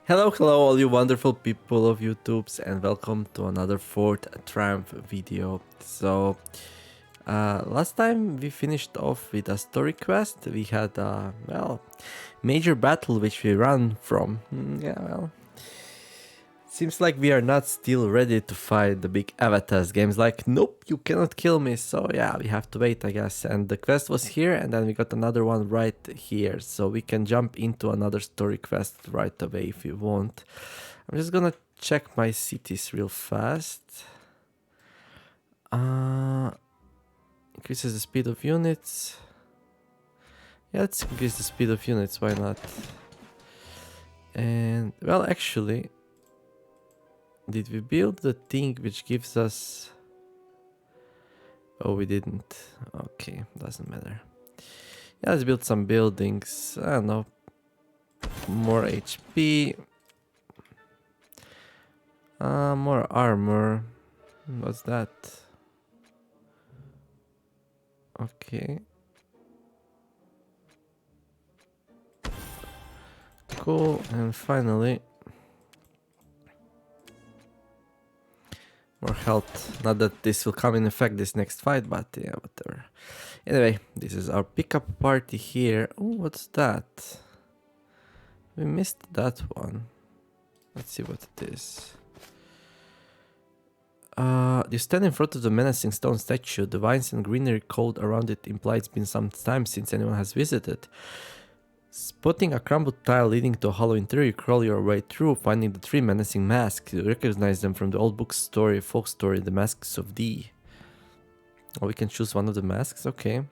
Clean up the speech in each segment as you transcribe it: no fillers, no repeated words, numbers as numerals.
Hello, hello, all you wonderful people of YouTubes, and welcome to another fourth Triumph video. Last time we finished off with a story quest. We had a, major battle which we ran from. Seems like we are not still ready to fight the big Avathas. Game's like, nope, you cannot kill me. So yeah, we have to wait, I guess. And the quest was here, and then we got another one right here. So we can jump into another story quest right away if you want. I'm just gonna check my cities real fast. Increases the speed of units. Yeah, let's increase the speed of units, why not? And, well, actually, did we build the thing which gives us... Oh, we didn't. Okay, doesn't matter. Yeah, let's build some buildings. I don't know. More HP. More armor. What's that? Okay. Cool. And finally, more health. Not that this will come in effect this next fight, but yeah, whatever. Anyway, this is our pickup party here. Oh, what's that? We missed that one. Let's see what it is. You stand in front of the menacing stone statue. The vines and greenery cold around it imply it's been some time since anyone has visited. Spotting a crumbled tile leading to a hollow interior, you crawl your way through, finding the three menacing masks. You recognize them from the old book story, folk story, The Masks of D. Oh, we can choose one of the masks, okay.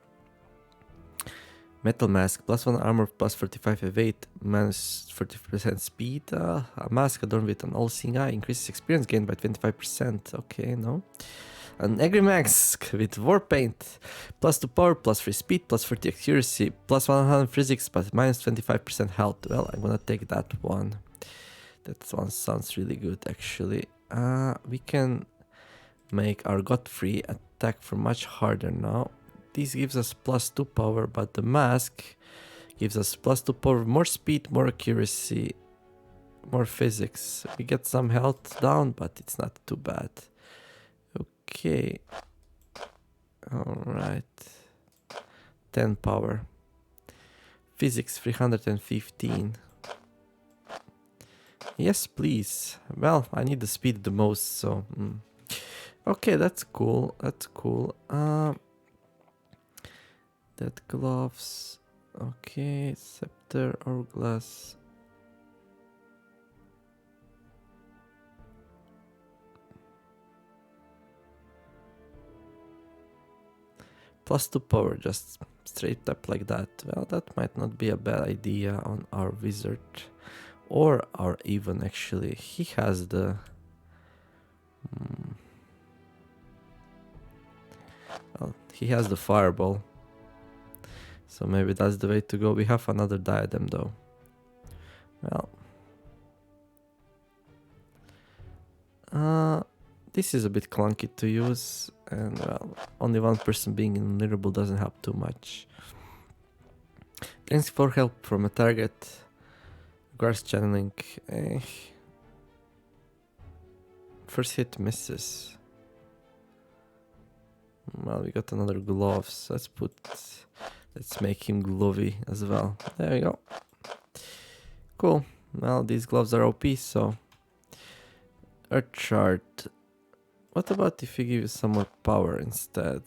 Metal mask, plus 1 armor, plus 45 evade, minus 40% speed. A mask adorned with an all-seeing eye, increases experience gained by 25%. Okay, no. An angry mask with war paint, plus 2 power, plus 3 speed, plus 30 accuracy, plus 100 physics, but minus 25% health. Well, I'm gonna take that one. That one sounds really good, actually. We can make our Godfrey attack for much harder now. This gives us plus 2 power, but the mask gives us plus 2 power, more speed, more accuracy, more physics. We get some health down, but it's not too bad. Okay. Alright. 10 power. Physics 315. Yes, please. Well, I need the speed the most, so... Okay, that's cool. That's cool. That gloves. Okay, scepter, hourglass. Plus 2 power, just straight up like that. Well, that might not be a bad idea on our wizard. Or our even, actually. He has the... Well, he has the fireball. So maybe that's the way to go. We have another diadem though. Well, this is a bit clunky to use, and well, only one person being invulnerable doesn't help too much. Thanks for help from a target. Requires channeling. First hit misses. Well, we got another gloves. Let's make him glovey as well. There we go. Cool. Well, these gloves are OP, so... Earth shard. What about if we give you some more power instead?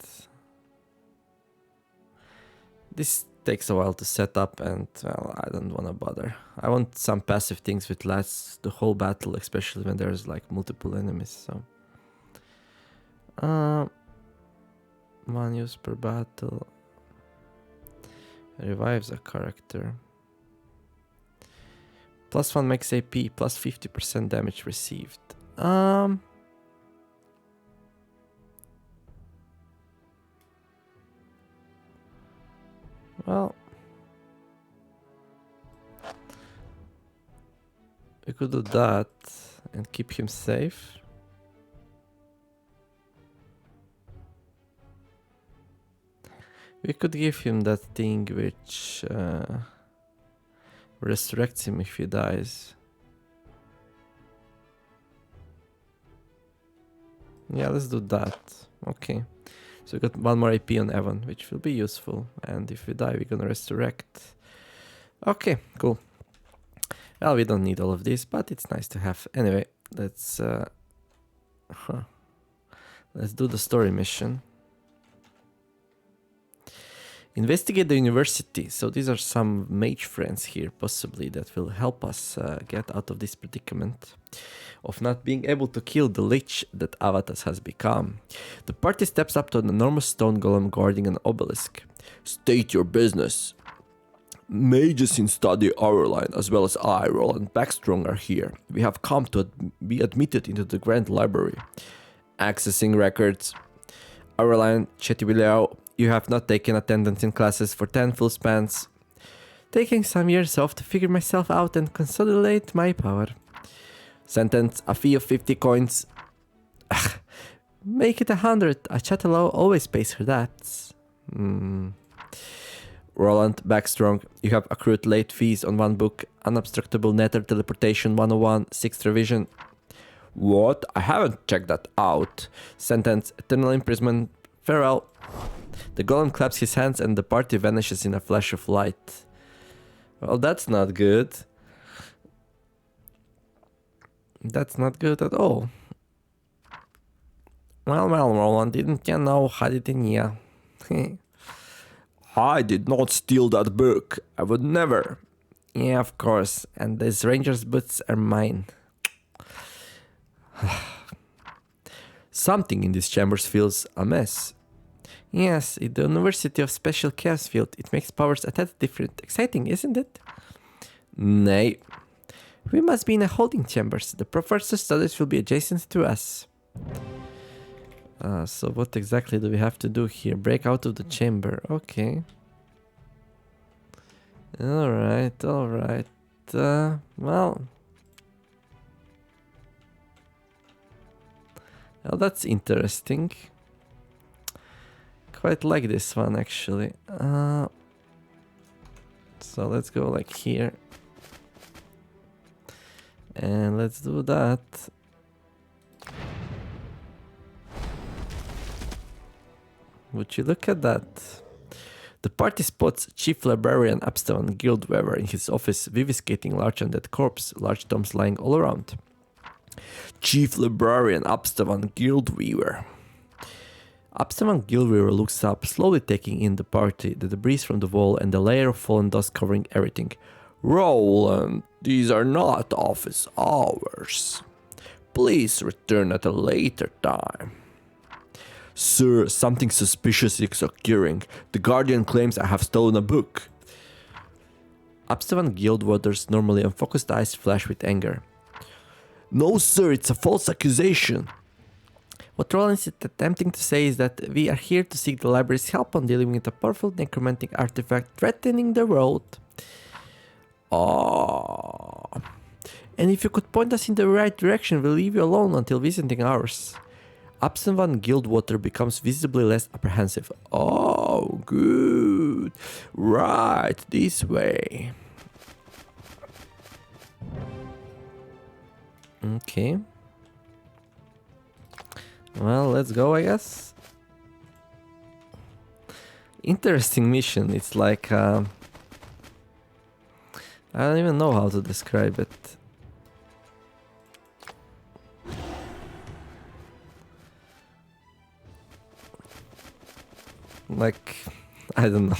This takes a while to set up and, well, I don't want to bother. I want some passive things which lasts the whole battle, especially when there's like multiple enemies, so... One use per battle. Revives a character. Plus 1 max AP, plus 50% damage received. Well, we could do that and keep him safe. We could give him that thing which resurrects him if he dies. Yeah, let's do that. Okay. So we got one more AP on Evan, which will be useful. And if we die, we're gonna resurrect. Okay, cool. Well, we don't need all of this, but it's nice to have. Anyway, let's let's do the story mission. Investigate the university. So these are some mage friends here, possibly, that will help us get out of this predicament of not being able to kill the lich that Avathas has become. The party steps up to an enormous stone golem guarding an obelisk. State your business. Mages in study Aureline, as well as I, Roland Backstrong, are here. We have come to be admitted into the Grand Library. Accessing records. Aureline Chetibilao, you have not taken attendance in classes for 10 full spans. Taking some years off to figure myself out and consolidate my power. Sentence, a fee of 50 coins. Make it 100. A Chatelaw always pays her that. Roland Backstrong, you have accrued late fees on one book, Unobstructable Nether Teleportation 101, 6th revision. What? I haven't checked that out. Sentence, eternal imprisonment, farewell. The golem claps his hands and the party vanishes in a flash of light. Well, that's not good. That's not good at all. Well, Roland, didn't you know how did you? I did not steal that book. I would never. Yeah, of course. And these ranger's boots are mine. Something in these chambers feels a mess. Yes, in the University of Special Chaos Field, it makes powers a tad different. Exciting, isn't it? Nay. We must be in a holding chambers. The professor studies will be adjacent to us. So what exactly do we have to do here? Break out of the chamber. Okay. Alright, alright. Well, that's interesting. Quite like this one, actually. So let's go like here. And let's do that. Would you look at that? The party spots Chief Librarian Ep17 Guildweaver in his office, viviscating large undead corpse, large tomes lying all around. Chief Librarian Ep17 Guildweaver. Ep17 Guildweaver looks up, slowly taking in the party, the debris from the wall, and the layer of fallen dust covering everything. Roland, these are not office hours. Please return at a later time. Sir, something suspicious is occurring. The Guardian claims I have stolen a book. Ep17 Guildweaver's normally unfocused eyes flash with anger. No, sir, it's a false accusation. What Roland is attempting to say is that we are here to seek the library's help on dealing with a powerful necromantic artifact threatening the world. And if you could point us in the right direction, we'll leave you alone until visiting hours. Ep17 Guildweaver becomes visibly less apprehensive. Oh, good. Right, this way. Okay. Well, let's go, I guess. Interesting mission. It's like... I don't even know how to describe it. Like, I don't know.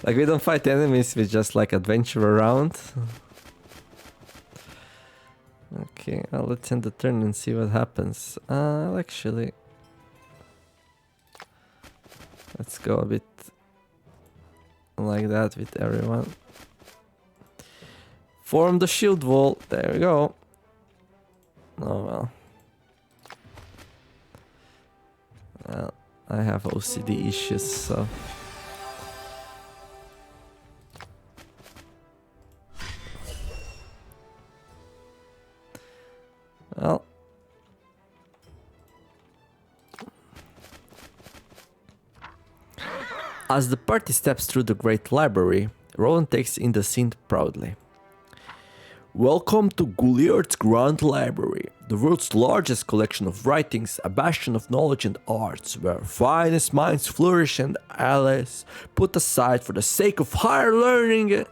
Like, we don't fight enemies, we just like adventure around. Okay, well, let's end the turn and see what happens. Actually, let's go a bit like that with everyone. Form the shield wall. There we go. Oh well. Well, I have OCD issues, so... Well... As the party steps through the great library, Roland takes in the scene proudly. Welcome to Gouliard's Grand Library, the world's largest collection of writings, a bastion of knowledge and arts, where finest minds flourish and allies put aside for the sake of higher learning.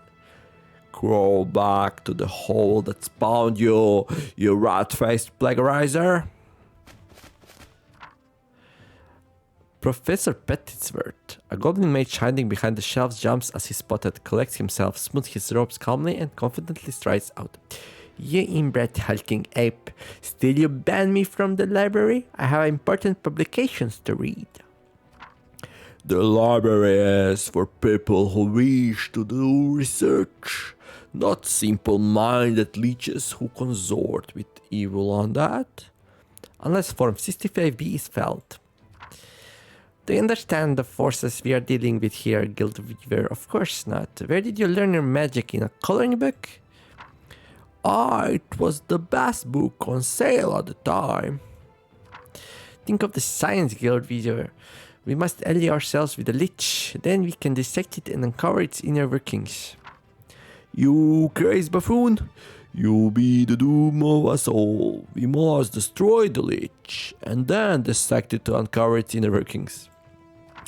Crawl back to the hole that spawned you, you rat-faced plagiarizer. Professor Petitsworth, a goblin mage hiding behind the shelves, jumps as he spotted, collects himself, smooths his robes calmly, and confidently strides out. You inbred hulking ape, still you ban me from the library? I have important publications to read. The library is for people who wish to do research, not simple-minded leeches who consort with evil undead. Unless Form 65B is felt. Do you understand the forces we are dealing with here, Guildweaver? Of course not. Where did you learn your magic? In a coloring book? It was the best book on sale at the time. Think of the science, Guildweaver. We must ally ourselves with the Lich. Then we can dissect it and uncover its inner workings. You crazy buffoon! You'll be the doom of us all. We must destroy the Lich, and then dissect it to uncover its inner workings.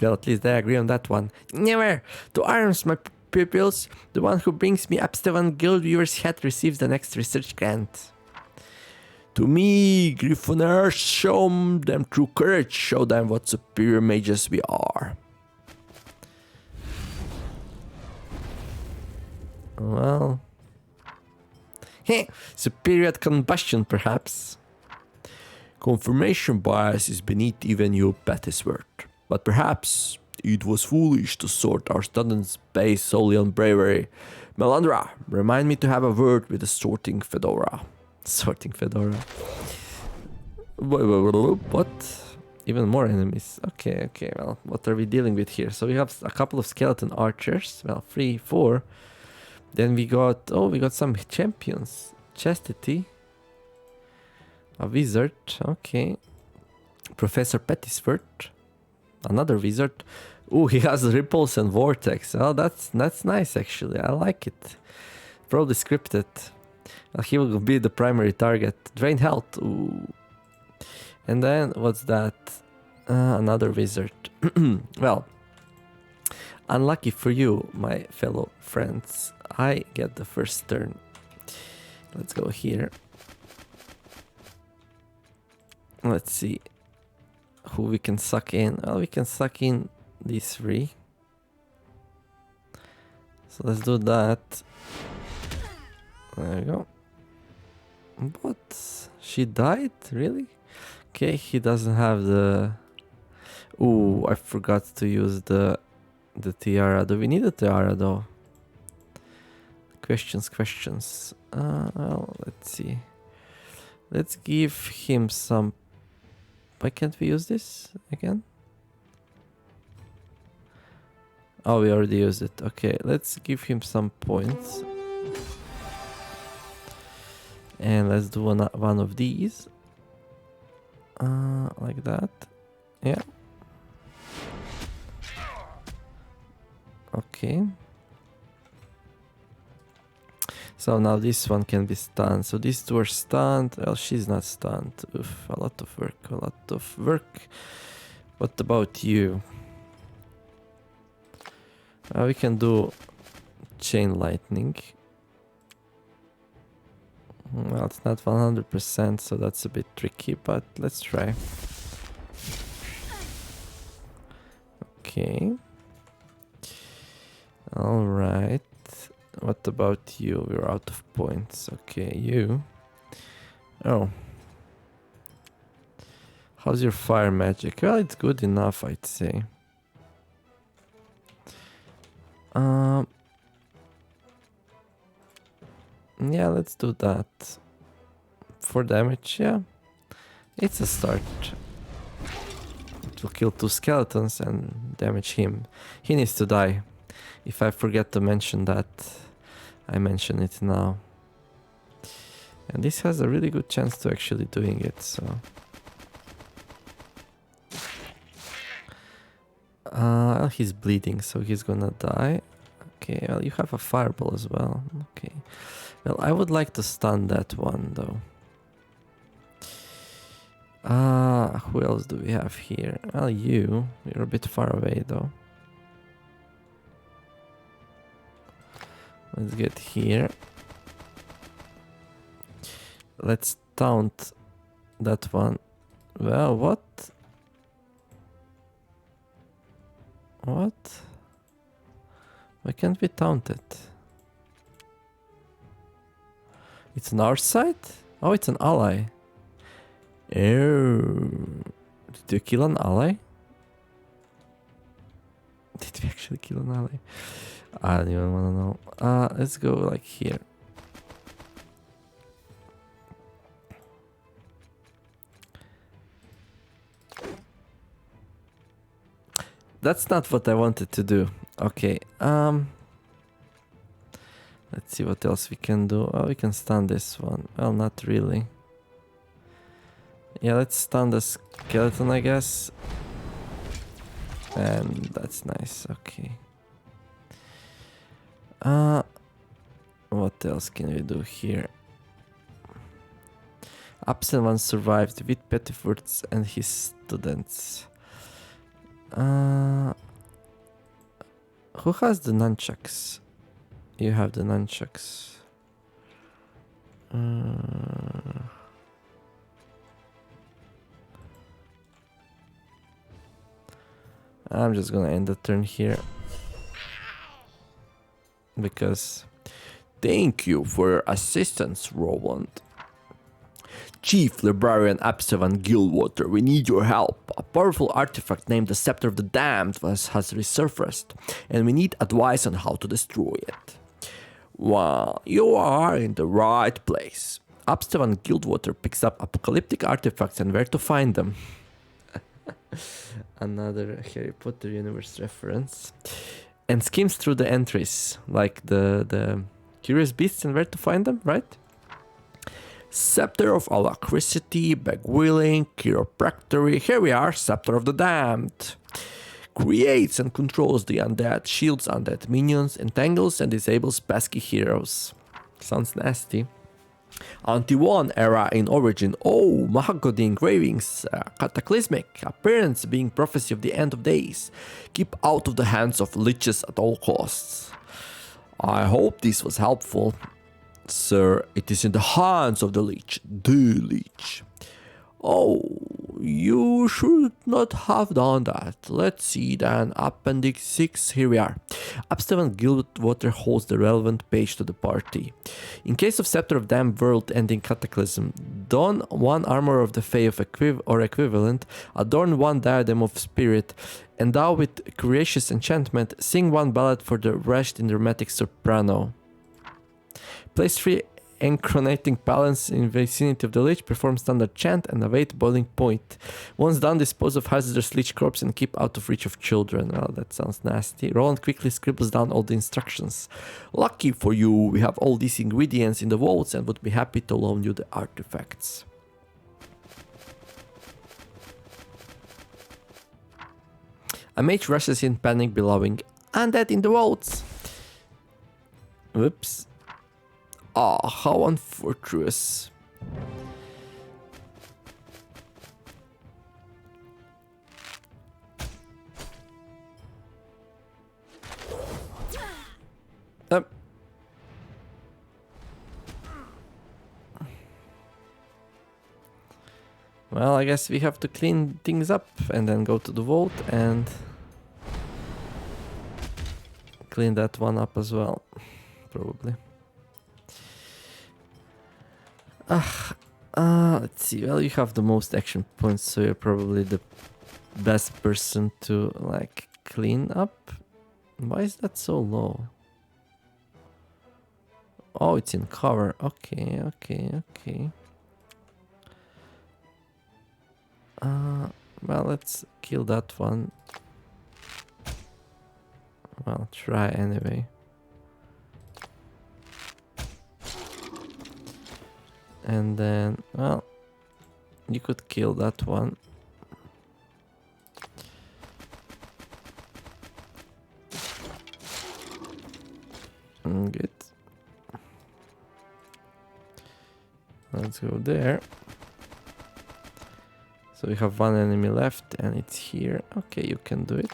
Well, at least they agree on that one. Never! To arms, my pupils! The one who brings me Ep17 Guildweaver's hat receives the next research grant. To me, Griffonners, show them true courage, show them what superior mages we are. Well... Heh, superior at combustion, perhaps. Confirmation bias is beneath even you, Pettisworth. But perhaps it was foolish to sort our students based solely on bravery. Melandra, remind me to have a word with the sorting fedora. Sorting fedora. What? Even more enemies. Okay, well, what are we dealing with here? So we have a couple of skeleton archers. Well, 3, 4. Then we got, we got some champions. Chastity. A wizard, okay. Professor Pettisworth. Another wizard. Oh, he has ripples and vortex. Oh, that's nice actually. I like it. Probably scripted. He will be the primary target. Drain health. Ooh. And then what's that? Another wizard. Well, unlucky for you, my fellow friends. I get the first turn. Let's go here. Let's see who we can suck in. Well, we can suck in these 3. So let's do that. There we go. What? She died? Really? Okay, he doesn't have the... Ooh, I forgot to use the tiara. Do we need a tiara though? Questions. Well, let's see. Let's give him some... Why can't we use this again? Oh, we already used it. Okay, let's give him some points. And let's do one of these. Like that. Yeah. Okay. So now this one can be stunned. So these 2 are stunned. Well, she's not stunned. Oof, a lot of work. What about you? We can do chain lightning. Well, it's not 100%, so that's a bit tricky, but let's try. Okay. Alright. What about you? We're out of points. Okay, you. Oh. How's your fire magic? Well, it's good enough, I'd say. Yeah, let's do that. For damage, yeah. It's a start. It will kill 2 skeletons and damage him. He needs to die. If I forget to mention that, I mention it now. And this has a really good chance to actually doing it, so... Well, he's bleeding, so he's gonna die. Okay, well, you have a fireball as well. Okay. Well, I would like to stun that one though. Who else do we have here? Well, you're a bit far away though. Let's get here. Let's taunt that one. Well, what? What? Why can't we taunt it? It's on our side? Oh, it's an ally. Oh. Did you kill an ally? Did we actually kill an ally? I don't even want to know. Let's go like here. That's not what I wanted to do. Okay. Let's see what else we can do. Oh, we can stun this one. Well, not really. Yeah, let's stun the skeleton, I guess. And that's nice. Okay. What else can we do here? Absent one survived with Pettiford's and his students. Who has the nunchucks? You have the nunchucks. I'm just gonna end the turn here. Because... Thank you for your assistance, Roland. Chief Librarian Ep17 Gilwater, we need your help. A powerful artifact named the Scepter of the Damned has resurfaced, and we need advice on how to destroy it. Well, you are in the right place. Ep17 Gilwater picks up apocalyptic artifacts and where to find them. Another Harry Potter universe reference. And skims through the entries, like the curious beasts and where to find them, right? Scepter of Alacrity, Bagwheeling, Chiropractory. Here we are, Scepter of the Damned. Creates and controls the undead, shields undead minions, entangles and disables pesky heroes. Sounds nasty. Anti-1 era in origin. Oh, mahogany engravings. Cataclysmic. Appearance being prophecy of the end of days. Keep out of the hands of liches at all costs. I hope this was helpful. Sir, it is in the hands of the Lich. The Lich. Oh, you should not have done that. Let's see then. Appendix 6, here we are. Ep17 Gilwater holds the relevant page to the party. In case of Scepter of Damned world-ending cataclysm, don one armor of the Fae of or equivalent, adorn one diadem of spirit, endow with Curacious enchantment, sing one ballad for the wretched in dramatic soprano. Place 3 Encronating Balance in vicinity of the Lich, perform standard chant and await boiling point. Once done, dispose of hazardous Lich corpse and keep out of reach of children. Well, that sounds nasty. Roland quickly scribbles down all the instructions. Lucky for you, we have all these ingredients in the vaults and would be happy to loan you the artifacts. A mage rushes in panic, bellowing, "Undead in the vaults!" Whoops. Ah, how unfortuitous. Well, I guess we have to clean things up and then go to the vault and clean that one up as well, probably. Let's see. Well, you have the most action points, so you're probably the best person to, like, clean up. Why is that so low? Oh, it's in cover. Okay. Well, let's kill that one. Well, try anyway. And then, well, you could kill that one. Good. Let's go there. So we have one enemy left and it's here. Okay, you can do it.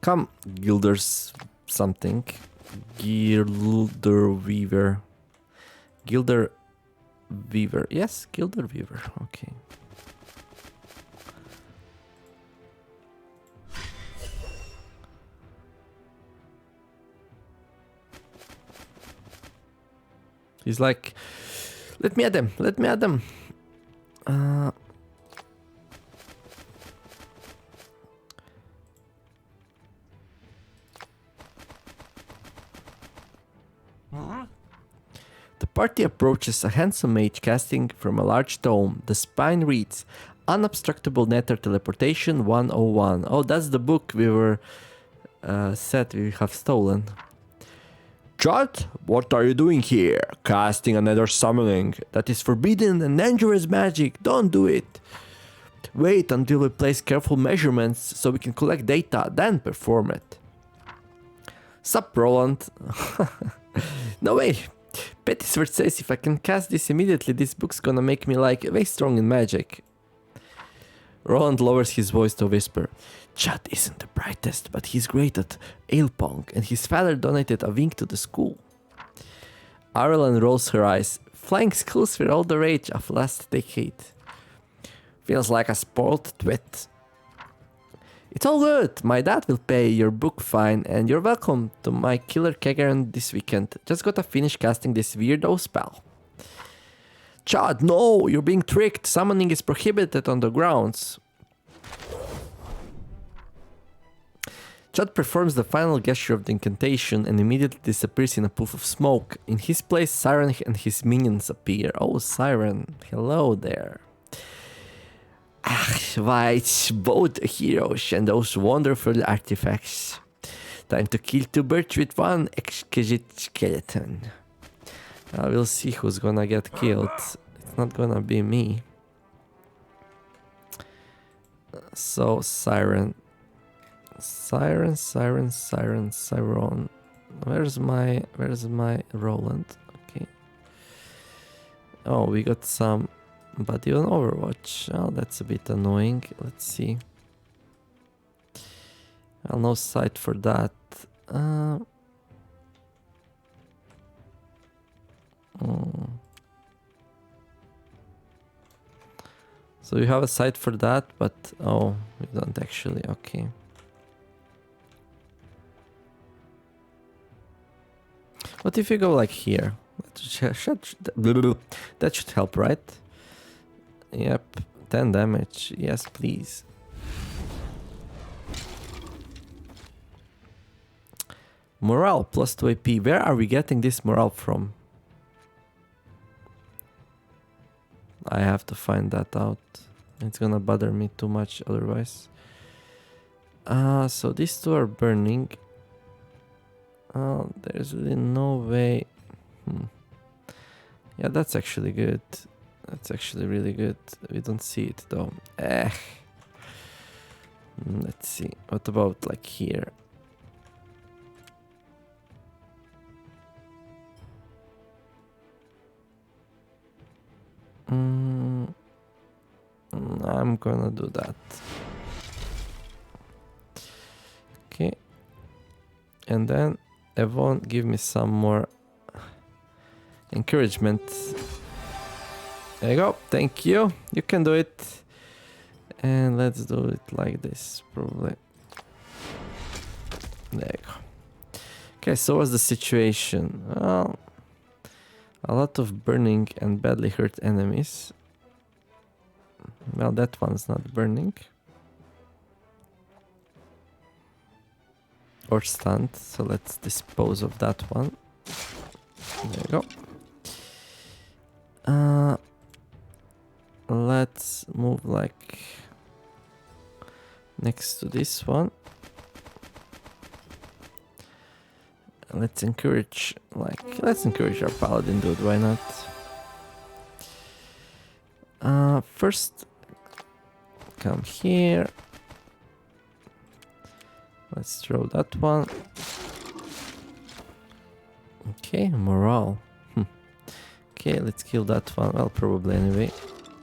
Come, Gilder's something. Gilder Weaver. Gilder Weaver. Yes, Gilder Weaver. Okay. He's like, let me at them, let me at them. The party approaches a handsome mage casting from a large dome. The spine reads, Unobstructable Nether Teleportation 101. Oh, that's the book we were said we have stolen. Chad, what are you doing here? Casting another summoning. That is forbidden and dangerous magic. Don't do it. Wait until we place careful measurements so we can collect data, then perform it. Sup, Roland? No way. Pettysword says if I can cast this immediately, this book's gonna make me like way strong in magic. Roland lowers his voice to a whisper. Chad isn't the brightest, but he's great at ale pong, and his father donated a wing to the school. Ireland rolls her eyes. Flying schools were all the rage of last decade. Feels like a spoiled twit. It's all good. My dad will pay your book fine, and you're welcome to my killer kegern this weekend. Just gotta finish casting this weirdo spell. Chad, no! You're being tricked. Summoning is prohibited on the grounds. Chad performs the final gesture of the incantation and immediately disappears in a puff of smoke. In his place, Siren and his minions appear. Oh, Siren. Hello there. Ah, why, it's both heroes and those wonderful artifacts. Time to kill two birds with one exquisite skeleton. We'll see who's gonna get killed. It's not gonna be me. So, Siren. Siren. Where's my Roland? Okay. Oh, we got somebody on Overwatch. Oh, that's a bit annoying. Let's see. I'll no sight for that. So you have a site for that, but oh, we don't actually. Okay. What if you go like here? That should help, right? Yep, 10 damage. Yes, please. Morale plus 2 AP. Where are we getting this morale from? I have to find that out. It's gonna bother me too much otherwise. So these two are burning. There's really no way. Yeah, that's actually good. That's actually really good. We don't see it though. Let's see. What about like here? I'm gonna do that. Okay. And then Evon, give me some more encouragement. There you go. Thank you. You can do it. And let's do it like this, probably. There you go. Okay, so what's the situation? Well, a lot of burning and badly hurt enemies. Well, that one's not burning. Or stunned, so let's dispose of that one. There you go. Let's move like next to this one. Let's encourage our paladin dude, why not? First come here. Let's throw that one. Okay, morale. Okay, let's kill that one. Well, probably anyway.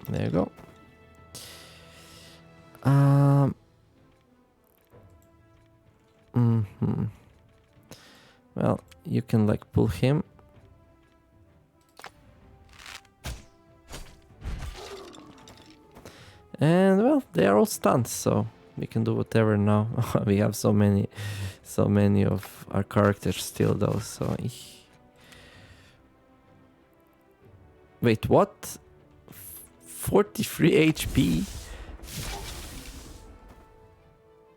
There you go. Well, you can like pull him. And well, they are all stunned, so we can do whatever now. We have so many of our characters still though, so... Wait, what? 43 HP?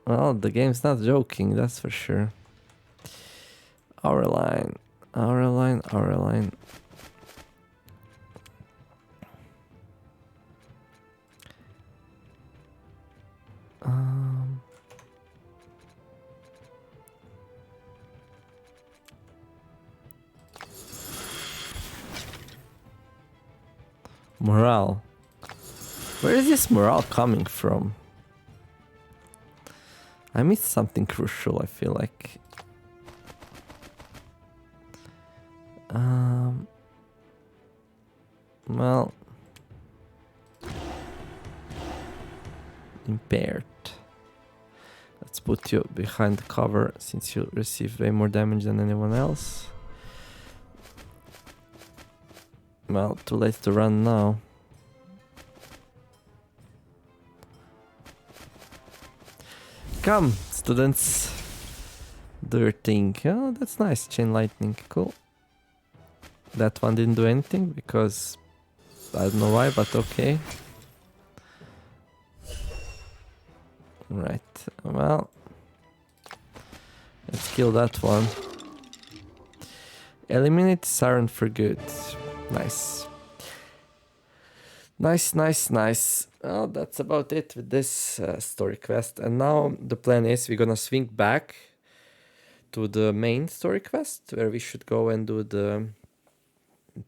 Well, the game's not joking, that's for sure. Our line. Morale. Where is this morale coming from? I missed something crucial, I feel like. Well... Impaired. Let's put you behind the cover since you receive way more damage than anyone else. Well, too late to run now. Come, students. Do your thing. Oh, that's nice. Chain lightning. Cool. That one didn't do anything because I don't know why, but okay. Right. Well, let's kill that one. Eliminate Siren for good. Nice. Nice. Well, that's about it with this story quest. And now the plan is we're gonna swing back to the main story quest where we should go and do the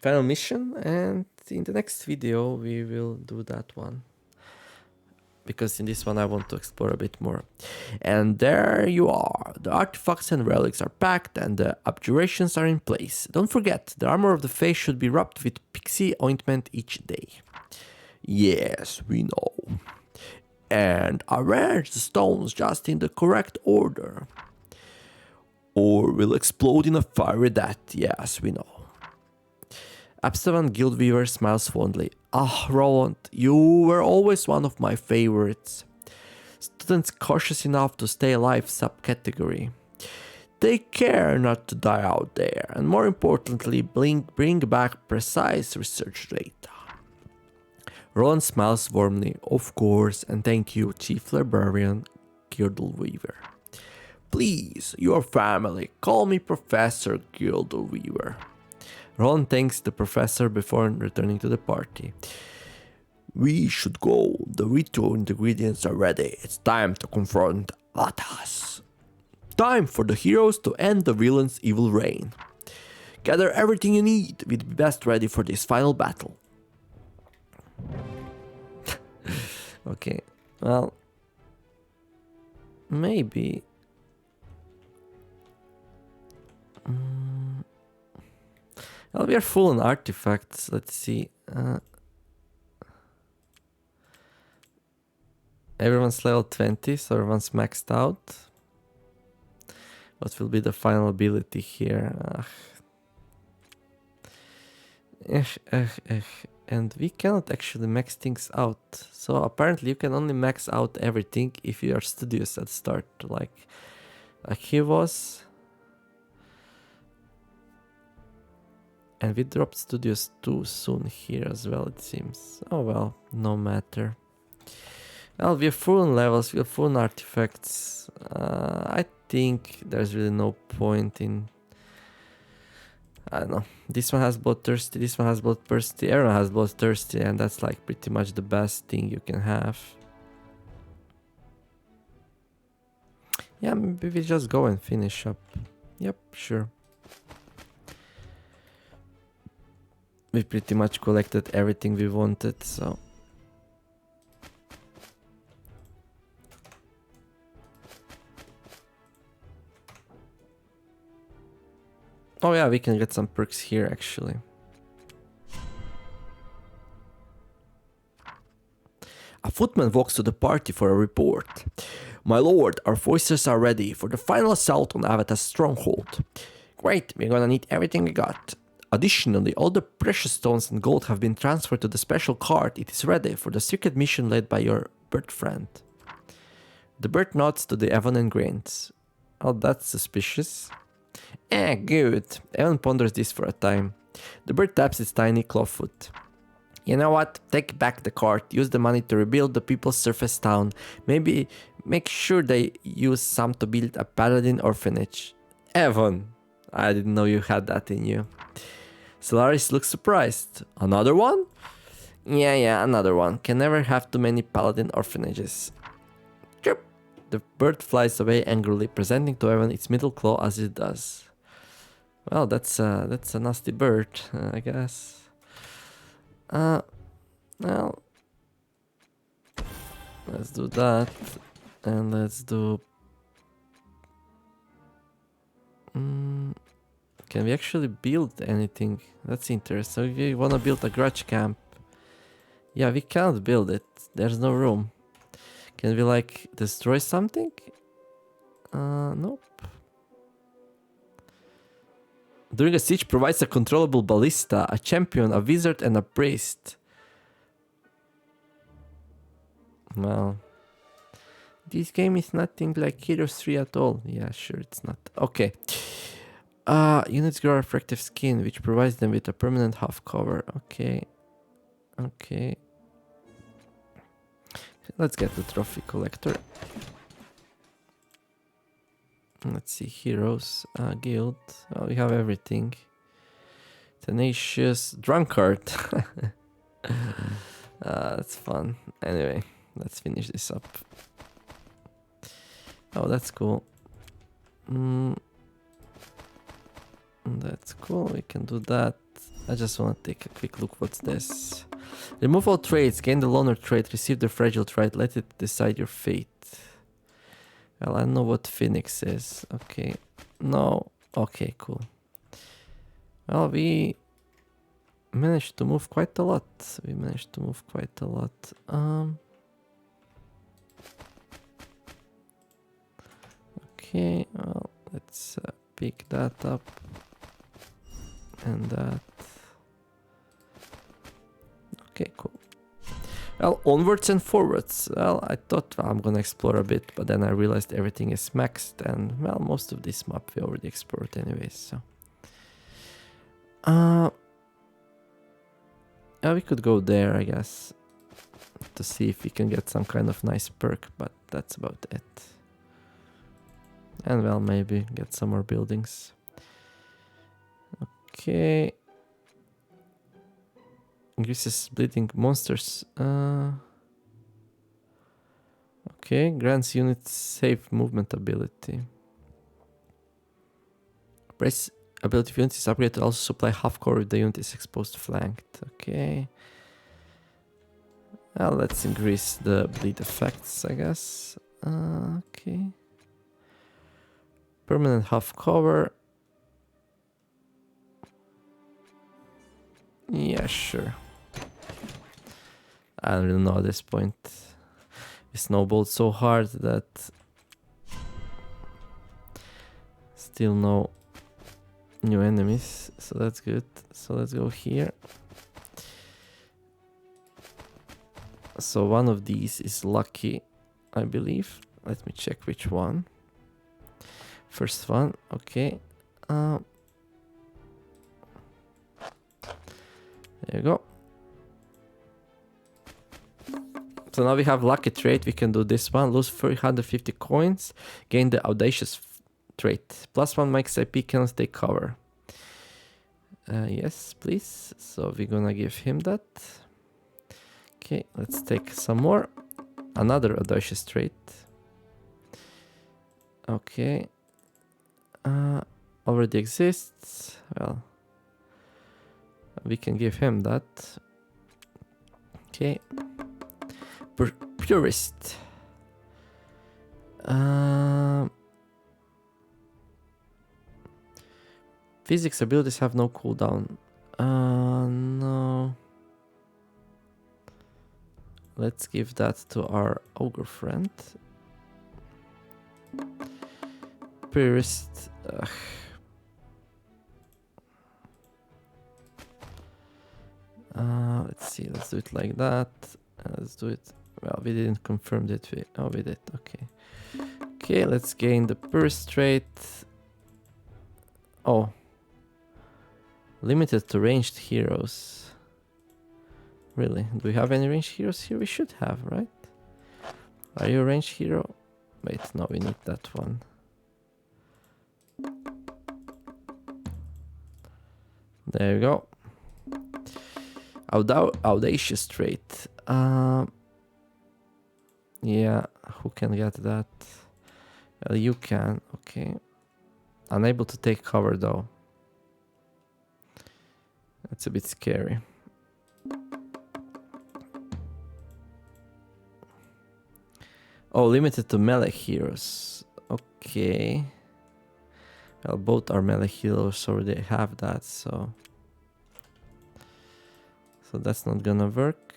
final mission. And in the next video we will do that one, because in this one I want to explore a bit more. And there you are. The artifacts and relics are packed and the abjurations are in place. Don't forget, the armor of the face should be rubbed with pixie ointment each day. Yes, we know. And arrange the stones just in the correct order, or will explode in a fiery death. Yes, we know. Ep17 Guildweaver smiles fondly. Ah, Roland, you were always one of my favorites. Students cautious enough to stay alive subcategory. Take care not to die out there, and more importantly, bring back precise research data. Roland smiles warmly. Of course, and thank you, Chief Librarian Guildweaver. Please, your family, call me Professor Guildweaver. Ron thanks the professor before returning to the party. We should go. The ritual ingredients are ready. It's time to confront Avathas. Time for the heroes to end the villain's evil reign. Gather everything you need. We'd be best ready for this final battle. Okay, well, maybe... Well, we are full on artifacts. Let's see. Everyone's level 20, so everyone's maxed out. What will be the final ability here? And we cannot actually max things out. So apparently you can only max out everything if you are studious at start, like he was. And we dropped studios too soon here as well, it seems. Oh well, no matter. Well, we have full on levels, we have full on artifacts. I think there's really no point in... I don't know. This one has bloodthirsty, this one has bloodthirsty, everyone has bloodthirsty, and that's like pretty much the best thing you can have. Yeah, maybe we just go and finish up. Yep, sure. We pretty much collected everything we wanted, so... Oh yeah, we can get some perks here actually. A footman walks to the party for a report. My lord, our forces are ready for the final assault on Avathas' stronghold. Great, we're gonna need everything we got. Additionally, all the precious stones and gold have been transferred to the special cart. It is ready for the secret mission led by your bird friend. The bird nods to the Evan and grins. Oh, that's suspicious. Good. Evan ponders this for a time. The bird taps its tiny claw foot. You know what? Take back the cart. Use the money to rebuild the people's surface town. Maybe make sure they use some to build a paladin orphanage. Evan, I didn't know you had that in you. Solaris looks surprised. Another one? Yeah, another one. Can never have too many paladin orphanages. Chirp. The bird flies away angrily, presenting to Evan its middle claw as it does. Well, that's a nasty bird, I guess. Well, let's do that, and let's do. Can we actually build anything? That's interesting. We wanna build a grudge camp. Yeah, we can't build it. There's no room. Can we like destroy something? Nope. During a siege provides a controllable ballista, a champion, a wizard, and a priest. Well, this game is nothing like Heroes 3 at all. Yeah, sure, it's not. Okay. Units grow refractive skin, which provides them with a permanent half cover. Okay. Let's get the trophy collector. Let's see, heroes, guild. Oh, we have everything. Tenacious, drunkard. That's fun. Anyway, let's finish this up. Oh, that's cool. That's cool, we can do that. I just want to take a quick look. What's this? Remove all traits, gain the loner trait, receive the fragile trait, let it decide your fate. Well, I know what Phoenix is. Okay. No. Okay, cool. Well, we managed to move quite a lot. Okay, well, let's pick that up. And that. Okay, cool. Well, onwards and forwards. Well, I thought I'm gonna explore a bit, but then I realized everything is maxed, and well, most of this map we already explored anyways, so. We could go there, I guess, to see if we can get some kind of nice perk, but that's about it. And well, maybe get some more buildings. Okay. Increases bleeding monsters. Okay, grants units safe movement ability. Brace ability of units is upgraded to also supply half cover if the unit is exposed flanked. Okay. Well, let's increase the bleed effects, I guess. Okay. Permanent half cover. Yeah, sure. I don't really know at this point. We snowballed so hard that still no new enemies, so that's good. So let's go here. So one of these is lucky, I believe. Let me check which one. First one, okay. There you go. So now we have lucky trait. We can do this one. Lose 350 coins. Gain the audacious trait. +1 max IP, cannot take cover. Yes, please. So we're gonna give him that. Okay, let's take some more. Another audacious trait. Okay. Already exists. Well, we can give him that. Okay. Purist. Physics abilities have no cooldown. No. Let's give that to our ogre friend. Purist. Let's see. Let's do it like that. Let's do it. Well, we didn't confirm that we. Oh, we did. Okay. Okay. Let's gain the purist trait. Oh. Limited to ranged heroes. Really? Do we have any ranged heroes here? We should have, right? Are you a ranged hero? Wait, no, we need that one. There you go. Audacious trait. Yeah, who can get that? Well, you can. Okay. Unable to take cover though. That's a bit scary. Oh, limited to melee heroes. Okay. Well, both are melee heroes already have that, so that's not gonna work.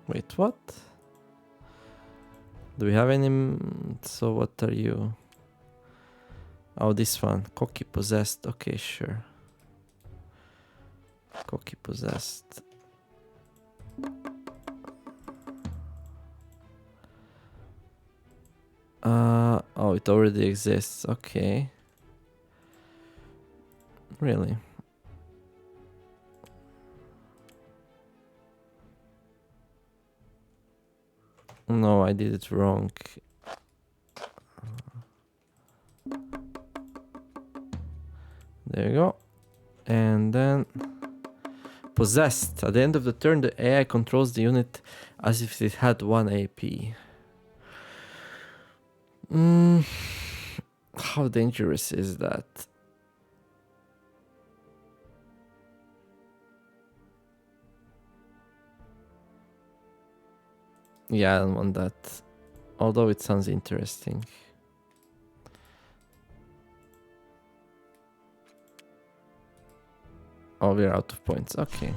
Wait, what? Do we have any? So what are you? Oh, this one. Cocky possessed. Okay, sure. Cocky possessed. Oh, it already exists. Okay. Really? No, I did it wrong. There you go. And then possessed. At the end of the turn, the AI controls the unit as if it had 1 AP. How dangerous is that? Yeah, I don't want that. Although it sounds interesting. Oh, we're out of points. Okay.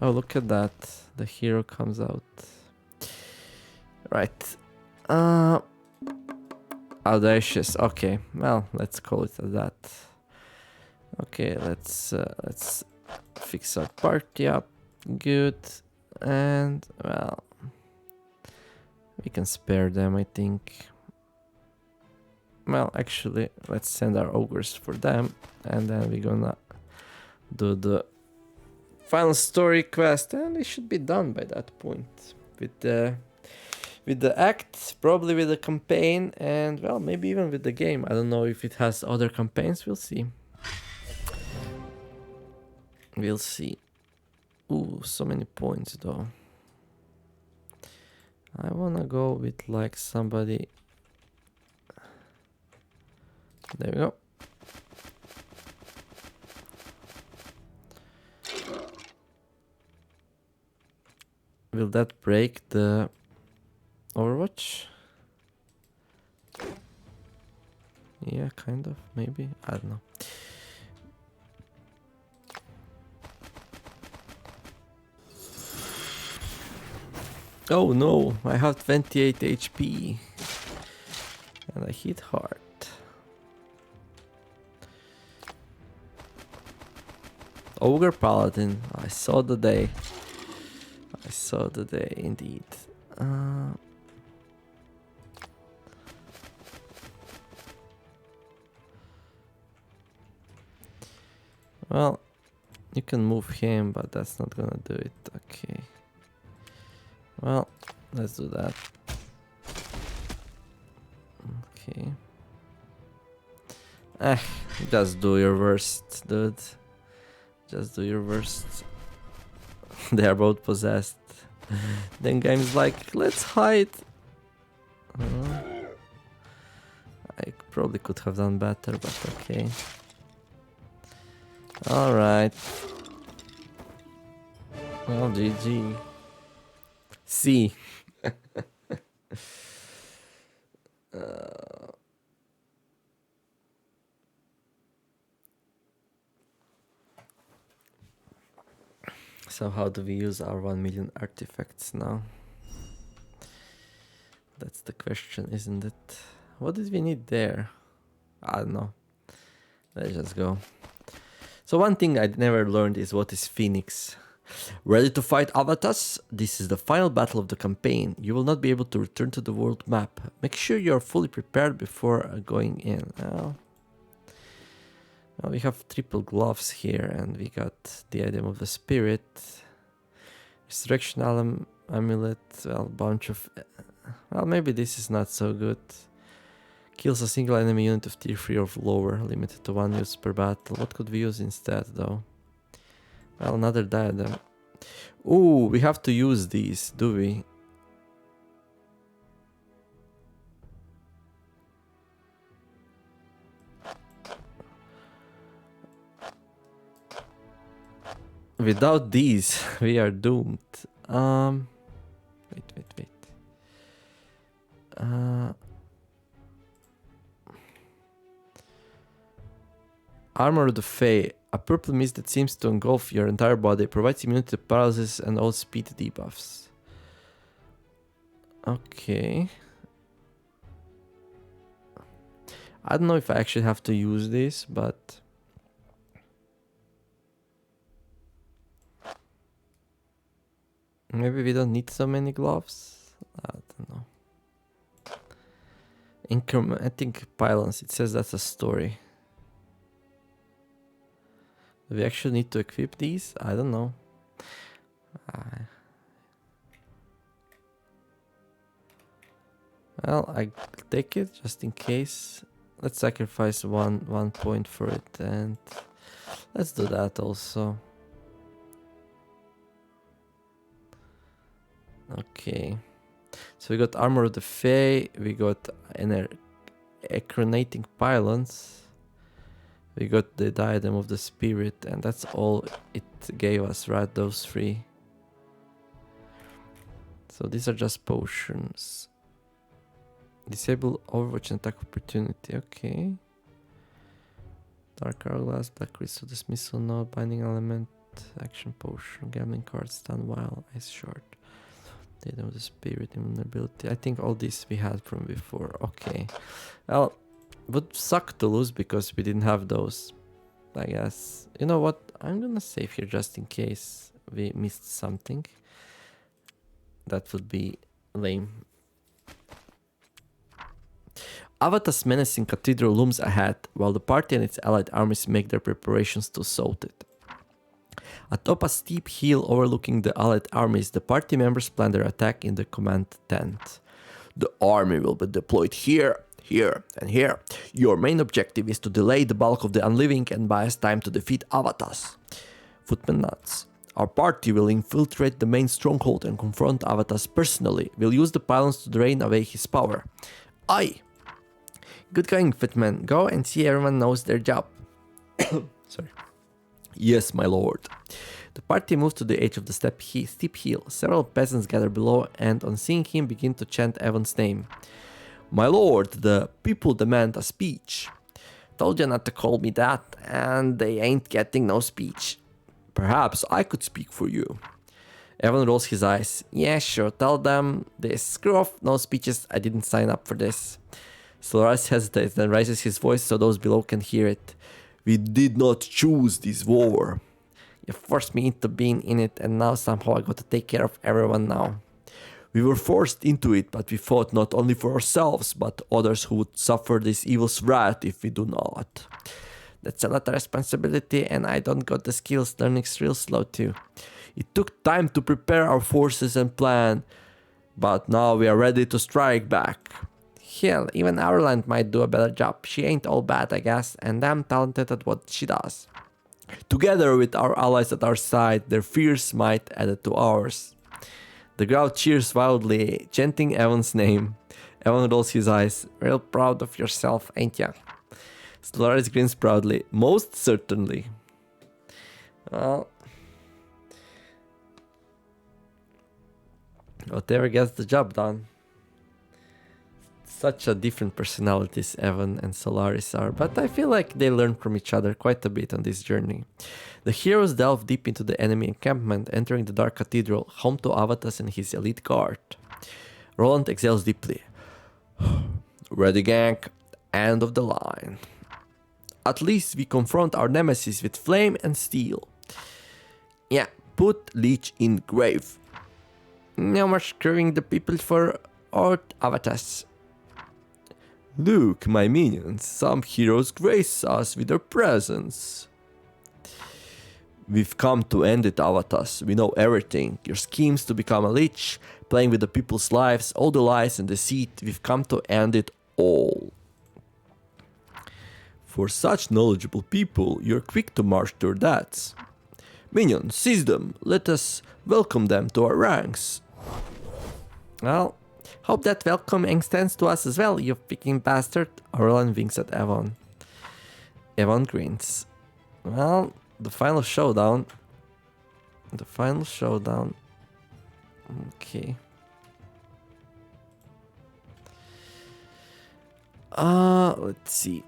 Oh, look at that. The hero comes out. Right. Audacious. Okay. Well, let's call it that. Okay, let's fix our party up. Good. And, well, we can spare them, I think. Well, actually, let's send our ogres for them. And then we're gonna do the final story quest. And it should be done by that point. With the act, probably with the campaign. And, well, maybe even with the game. I don't know if it has other campaigns. We'll see. We'll see. Ooh, so many points though. I wanna go with like somebody. There we go. Will that break the Overwatch? Yeah, kind of, maybe. I don't know. Oh no, I have 28 HP. And I hit hard. Ogre Paladin, I saw the day. I saw the day indeed. Well, you can move him, but that's not gonna do it. Okay. Well, let's do that. Okay. Just do your worst, dude. Just do your worst. They are both possessed. Then game's like, let's hide. I probably could have done better, but okay. Alright. Well, GG. C. So how do we use our 1 million artifacts now? That's the question, isn't it? What did we need there? I don't know. Let's just go. So one thing I never learned is what is Phoenix. Ready to fight Avathas? This is the final battle of the campaign. You will not be able to return to the world map. Make sure you are fully prepared before going in. Well, we have triple gloves here, and we got the item of the spirit. Resurrection amulet, well, bunch of... Well, maybe this is not so good. Kills a single enemy unit of tier 3 or lower, limited to 1 use per battle. What could we use instead, though? Well, another diadem. Ooh, we have to use these, do we? Without these, we are doomed. Wait. Armor of the Fae. A purple mist that seems to engulf your entire body. Provides immunity to paralysis and all speed debuffs. Okay. I don't know if I actually have to use this, but... Maybe we don't need so many gloves? I don't know. Incrementing pylons. It says that's a story. Do we actually need to equip these? I don't know. Well, I take it just in case. Let's sacrifice one point for it, and let's do that also. Okay. So we got Armor of the Fae, we got Ecronating Pylons. We got the Diadem of the Spirit, and that's all it gave us, right? Those 3. So these are just potions. Disable Overwatch and Attack Opportunity, okay. Dark Hourglass, Black Crystal, Dismissal Node, Binding Element, Action Potion, Gambling Card, Stun While, Ice Shard. Diadem of the Spirit, Invulnerability. I think all these we had from before, okay. Well, would suck to lose because we didn't have those, I guess. You know what? I'm gonna save here just in case we missed something. That would be lame. Avathas' menacing cathedral looms ahead, while the party and its allied armies make their preparations to assault it. Atop a steep hill overlooking the allied armies, the party members plan their attack in the command tent. The army will be deployed here, here, and here. Your main objective is to delay the bulk of the unliving and buy us time to defeat Avathas. Footman nods. Our party will infiltrate the main stronghold and confront Avathas personally. We'll use the pylons to drain away his power. Aye! Good going, Footman. Go and see everyone knows their job. Sorry. Yes, my lord. The party moves to the edge of the steep hill. Several peasants gather below and, on seeing him, begin to chant Evan's name. My lord, the people demand a speech. Told you not to call me that, and they ain't getting no speech. Perhaps I could speak for you. Evan rolls his eyes. Yeah, sure, tell them this. Screw off, no speeches, I didn't sign up for this. Solaris hesitates, then raises his voice so those below can hear it. We did not choose this war. You forced me into being in it, and now somehow I got to take care of everyone now. We were forced into it, but we fought not only for ourselves, but others who would suffer this evil's wrath if we do not. That's a lot of responsibility, and I don't got the skills. Learning's real slow too. It took time to prepare our forces and plan, but now we are ready to strike back. Hell, even our land might do a better job. She ain't all bad, I guess, and damn talented at what she does. Together with our allies at our side, their fierce might added to ours. The crowd cheers wildly, chanting Evan's name. Evan rolls his eyes. Real proud of yourself, ain't ya? Solaris grins proudly. Most certainly. Well, Whatever gets the job done. Such a different personalities Evan and Solaris are, but I feel like they learn from each other quite a bit on this journey. The heroes delve deep into the enemy encampment, entering the Dark Cathedral, home to Avathas and his elite guard. Roland exhales deeply. Ready, gang. End of the line. At least we confront our nemesis with flame and steel. Yeah, put Lich in grave. No more screwing the people for Ort Avathas. Look, my minions, some heroes grace us with their presence. We've come to end it, Avathas. We know everything. Your schemes to become a lich, playing with the people's lives, all the lies and deceit. We've come to end it all. For such knowledgeable people, you're quick to march to their deaths. Minions, seize them. Let us welcome them to our ranks. Well, hope that welcome extends to us as well, you freaking bastard. Aurelian winks at Evan. Evan grins. Well, the final showdown. Okay. Let's see.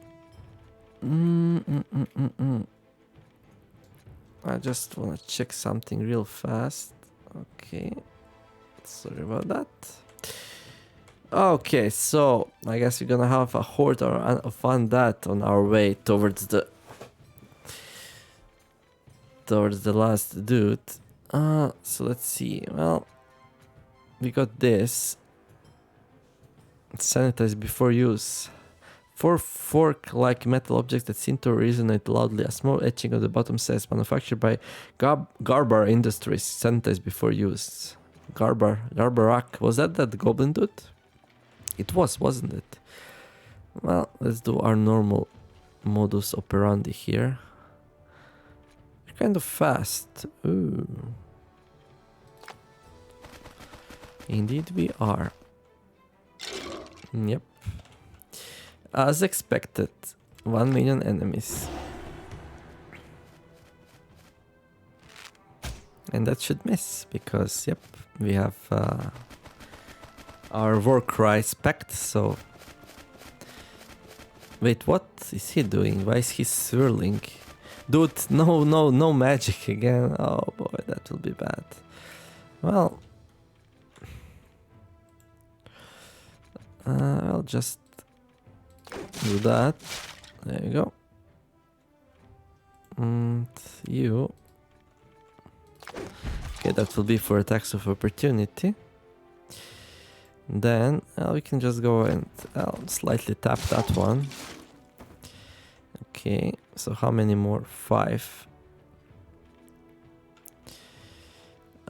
I just want to check something real fast. Okay. Sorry about that. Okay, so I guess we're gonna have a horde of Undead on our way towards the last dude. So let's see. Well, we got this. Sanitize before use. 4 fork-like metal objects that seem to resonate loudly. A small etching of the bottom says manufactured by Garbar Industries. Sanitize before use. Garbarak. Was that goblin dude? It was, wasn't it? Well, let's do our normal modus operandi here. We're kind of fast. Ooh. Indeed we are. Yep. As expected, 1 million enemies. And that should miss, because, yep, we have our war cry spect, so... Wait, what is he doing? Why is he swirling? Dude, no magic again. Oh boy, that will be bad. Well... I'll just do that. There you go. And you... Okay, that will be for attacks of opportunity. Then we can just go and slightly tap that one. Okay, so how many more? 5.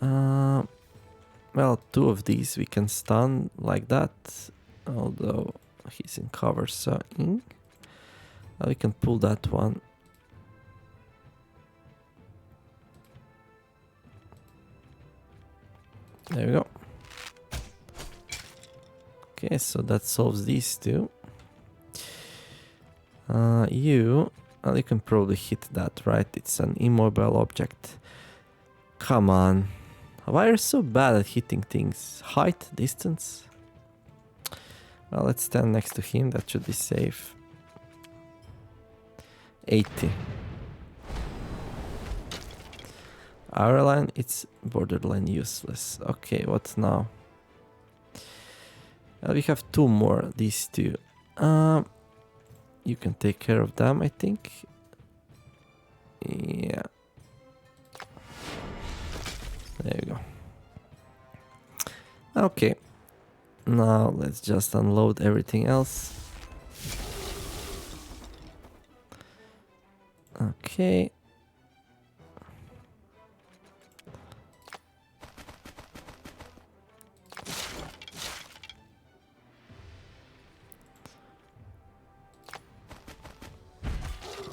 Well, 2 of these we can stun like that. Although he's in cover, so we can pull that one. There we go. Okay, so that solves these 2. You can probably hit that, right? It's an immobile object. Come on. Why are you so bad at hitting things? Height, distance? Well, let's stand next to him. That should be safe. 80. Our line, it's borderline useless. Okay, what now? We have 2 more, these 2. You can take care of them, I think. Yeah. There you go. Okay. Now let's just unload everything else. Okay.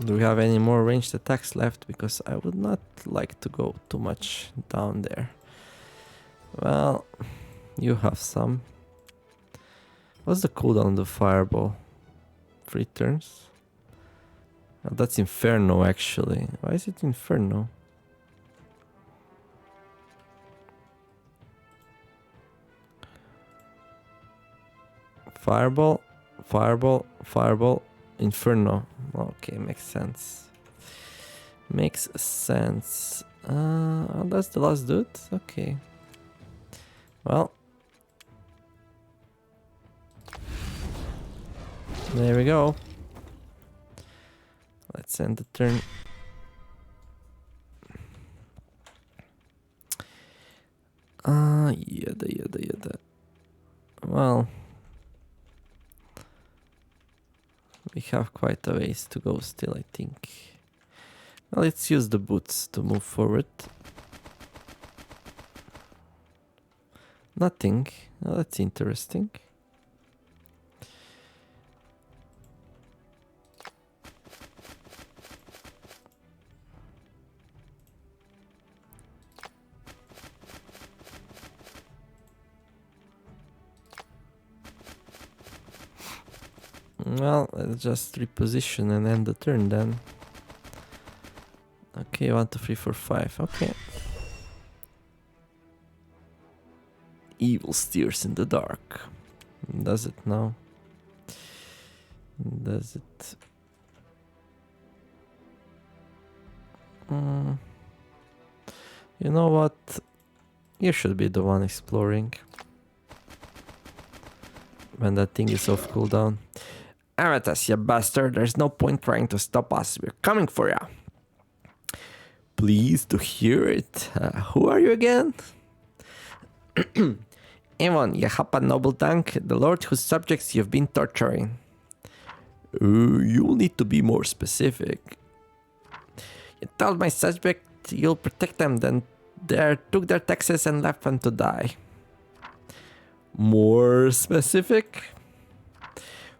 Do we have any more ranged attacks left? Because I would not like to go too much down there. Well, you have some. What's the cooldown of the fireball? 3 turns? Oh, that's Inferno actually. Why is it Inferno? Fireball, fireball, fireball, inferno. Okay, makes sense. Makes sense. That's the last dude? Okay. Well. There we go. Let's end the turn. Yada. Well. We have quite a ways to go still, I think. Well, let's use the boots to move forward. Nothing. Well, that's interesting. Well, let's just reposition and end the turn then. Okay, 1, 2, 3, 4, 5. Okay. Evil steers in the dark. Does it now? Does it? You know what? You should be the one exploring. When that thing is off cooldown. Avathas, you bastard. There's no point trying to stop us. We're coming for ya. Pleased to hear it. Who are you again? Evon, Yahapa noble tank, the lord whose subjects you've been torturing. You'll need to be more specific. You told my subject you'll protect them, then took their taxes and left them to die. More specific?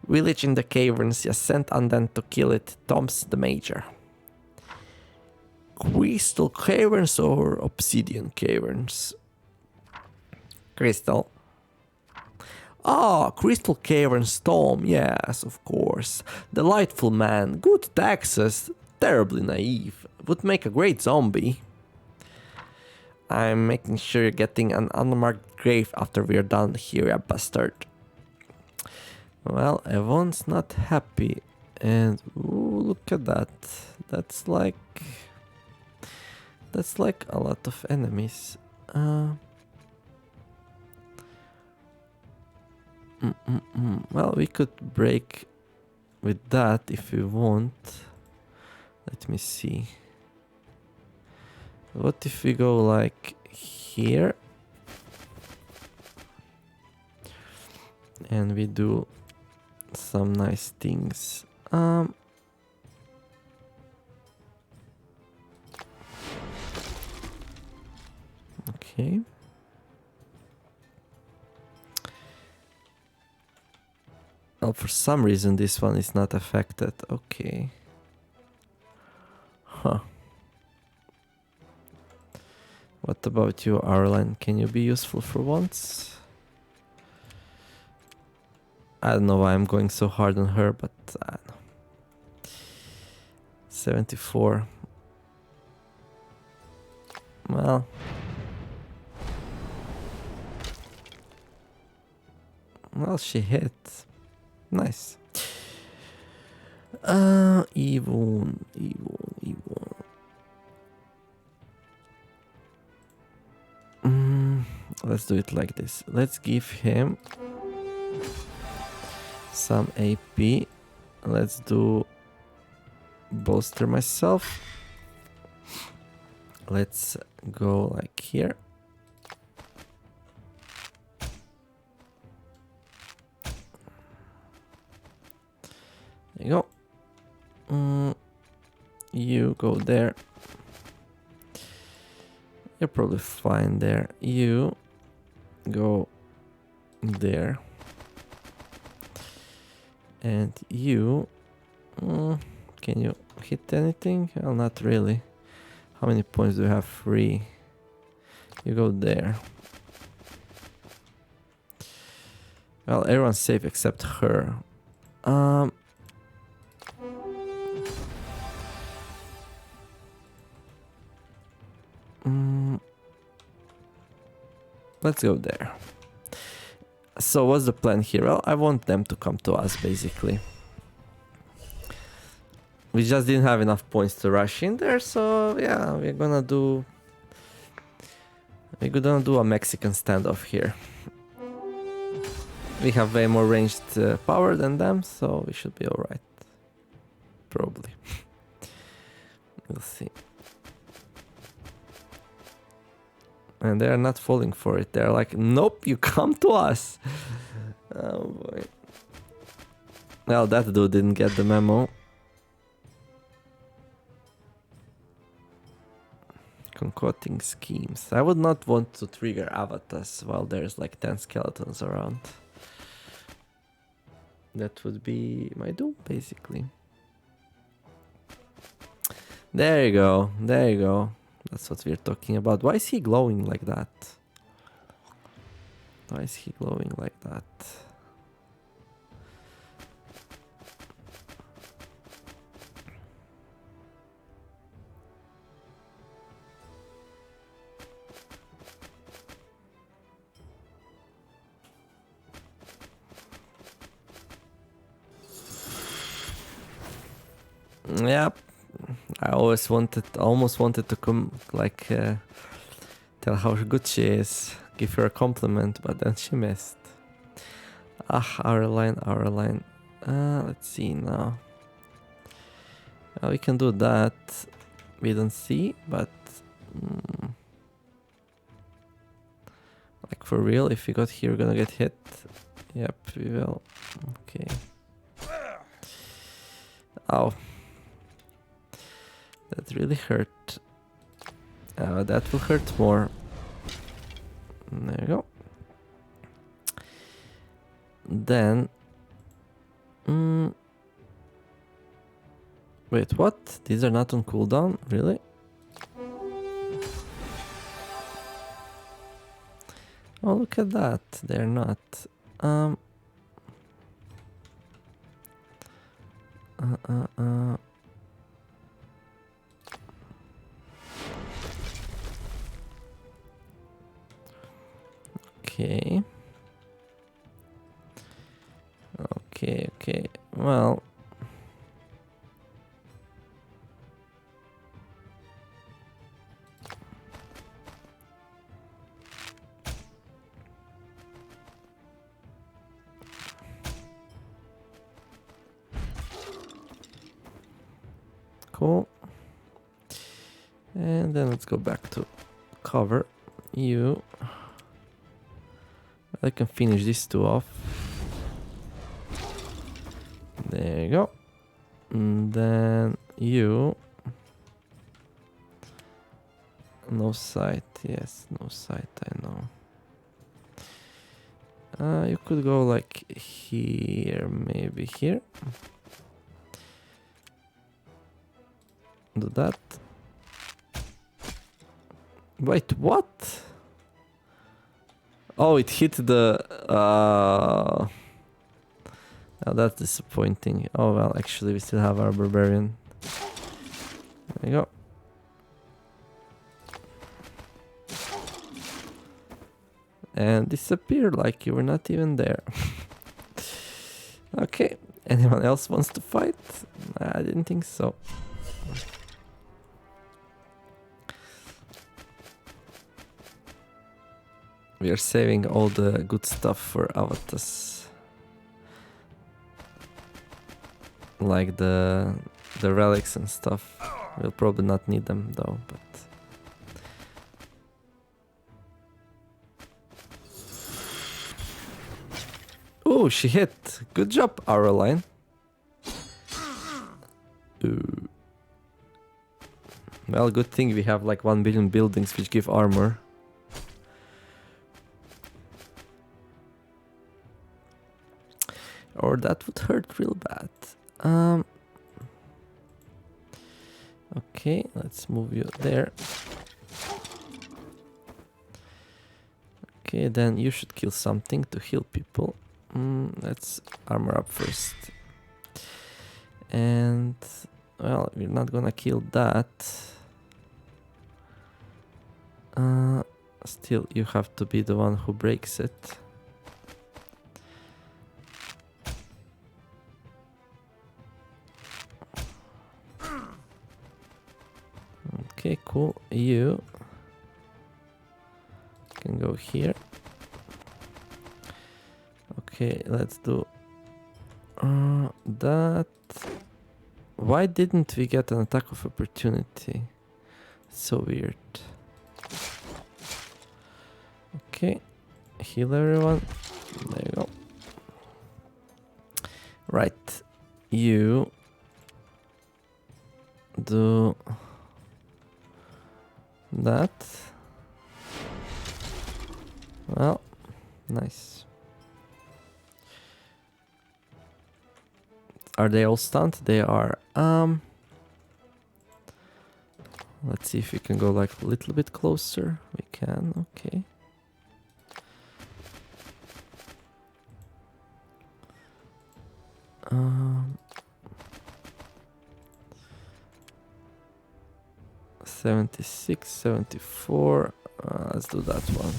Village in the caverns, you sent Undead to kill it, Tom's the major. Crystal caverns or obsidian caverns? Crystal. Ah, Crystal Caverns, Tom, yes, of course. Delightful man, good taxes, terribly naive, would make a great zombie. I'm making sure you're getting an unmarked grave after we're done here, you bastard. Well, Evon's not happy, and ooh, look at that. That's like a lot of enemies. Well, we could break with that if we want. Let me see. What if we go like here? And we do some nice things. Okay. Well, for some reason this one is not affected. Okay. Huh. What about you, Arlen? Can you be useful for once? I don't know why I'm going so hard on her, but I don't know. 74. Well. Well, she hit. Nice. Evil. Let's do it like this. Let's give him some AP. Let's do bolster myself. Let's go like here. There you go. You go there. You're probably fine there. You go there. And you... can you hit anything? Well, not really. How many points do you have? 3. You go there. Well, everyone's safe except her. Let's go there. So what's the plan here? Well, I want them to come to us, basically. We just didn't have enough points to rush in there, so yeah, we're gonna do a Mexican standoff here. We have way more ranged power than them, so we should be alright. Probably. We'll see. And they're not falling for it. They're like, nope, you come to us. Oh boy. Well, that dude didn't get the memo. Concocting schemes. I would not want to trigger Avathas while there's like 10 skeletons around. That would be my doom, basically. There you go. There you go. That's what we're talking about. Why is he glowing like that? Why is he glowing like that? Yep. I almost wanted to come, like, tell how good she is, give her a compliment, but then she missed. Ah, our line. Let's see now. We can do that. We don't see, but like for real, if we got here, we're gonna get hit. Yep, we will. Okay. Ow. That really hurt. That will hurt more. There you go. Then... Wait, what? These are not on cooldown? Really? Oh, look at that. They're not. Okay. Okay. Well. Cool. And then let's go back to cover you. I can finish these two off. There you go. And then you. No sight. Yes, no sight, I know. You could go like here, maybe here. Do that. Wait, what? Oh, it hit the... Oh, that's disappointing. Oh, well, actually, we still have our barbarian. There you go. And disappeared like you were not even there. Okay, anyone else wants to fight? I didn't think so. We are saving all the good stuff for Avathas. Like the relics and stuff. We'll probably not need them though, but... Ooh, she hit! Good job, Aureline. Ooh. Well, good thing we have like 1 billion buildings which give armor. Or that would hurt real bad. Okay, let's move you there. Okay, then you should kill something to heal people. Let's armor up first. And, well, we're not gonna kill that. Still, you have to be the one who breaks it. Okay, cool. You can go here. Okay, let's do that. Why didn't we get an attack of opportunity? So weird. Okay, heal everyone. There you go. Right, you do that. Well, nice. Are they all stunned? They are. Let's see if we can go like a little bit closer. We can, okay. Um, 76, 74. Let's do that one.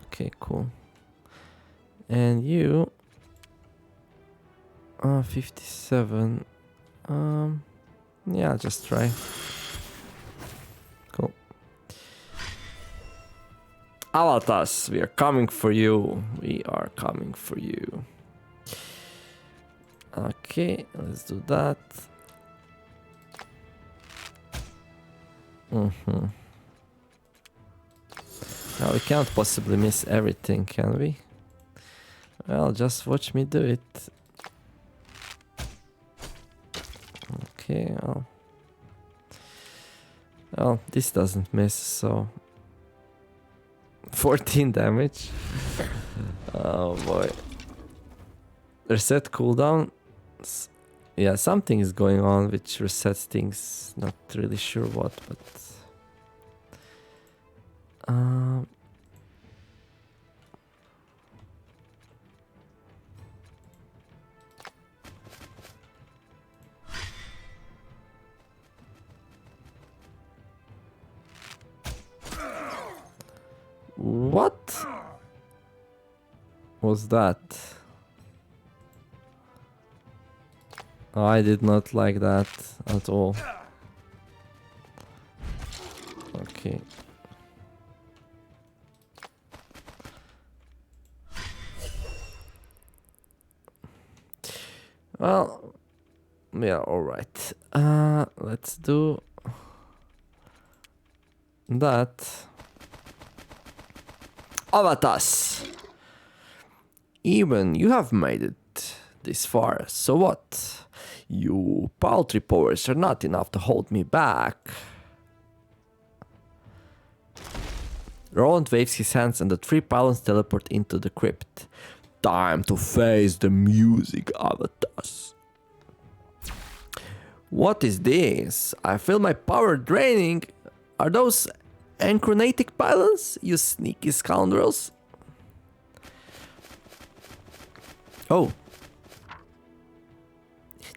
Okay, cool. And you 57. Yeah, just try. Cool. Avathas, we are coming for you. We are coming for you. Okay, let's do that. Now we can't possibly miss everything, can we? Well, just watch me do it. Okay, well, this doesn't miss, so 14 damage. Oh boy. Reset cooldown. Yeah, something is going on which resets things. Not really sure what, but what was that? Oh, I did not like that at all. Okay. Well, yeah, alright. Let's do that. Avathas! Even you have made it this far, so what? You paltry powers are not enough to hold me back. Roland waves his hands and the three pylons teleport into the crypt. Time to face the music, Avathas. What is this? I feel my power draining. Are those anchronatic pylons, you sneaky scoundrels? Oh.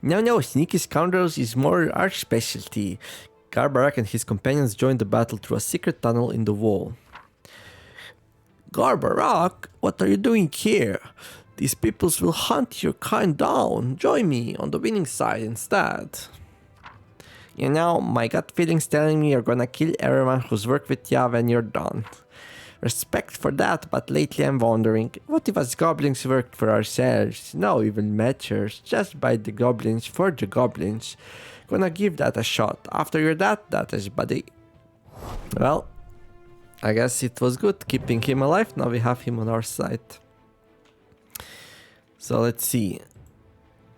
No, sneaky scoundrels is more our specialty. Garbarak and his companions joined the battle through a secret tunnel in the wall. Garbarak, what are you doing here? These peoples will hunt your kind down. Join me on the winning side instead. You know, my gut feeling's telling me you're gonna kill everyone who's worked with ya when you're done. Respect for that, but lately I'm wondering, what if us goblins worked for ourselves? No even measures, just by the goblins for the goblins. Gonna give that a shot. After you're that is buddy. Well, I guess it was good keeping him alive. Now we have him on our side. So let's see.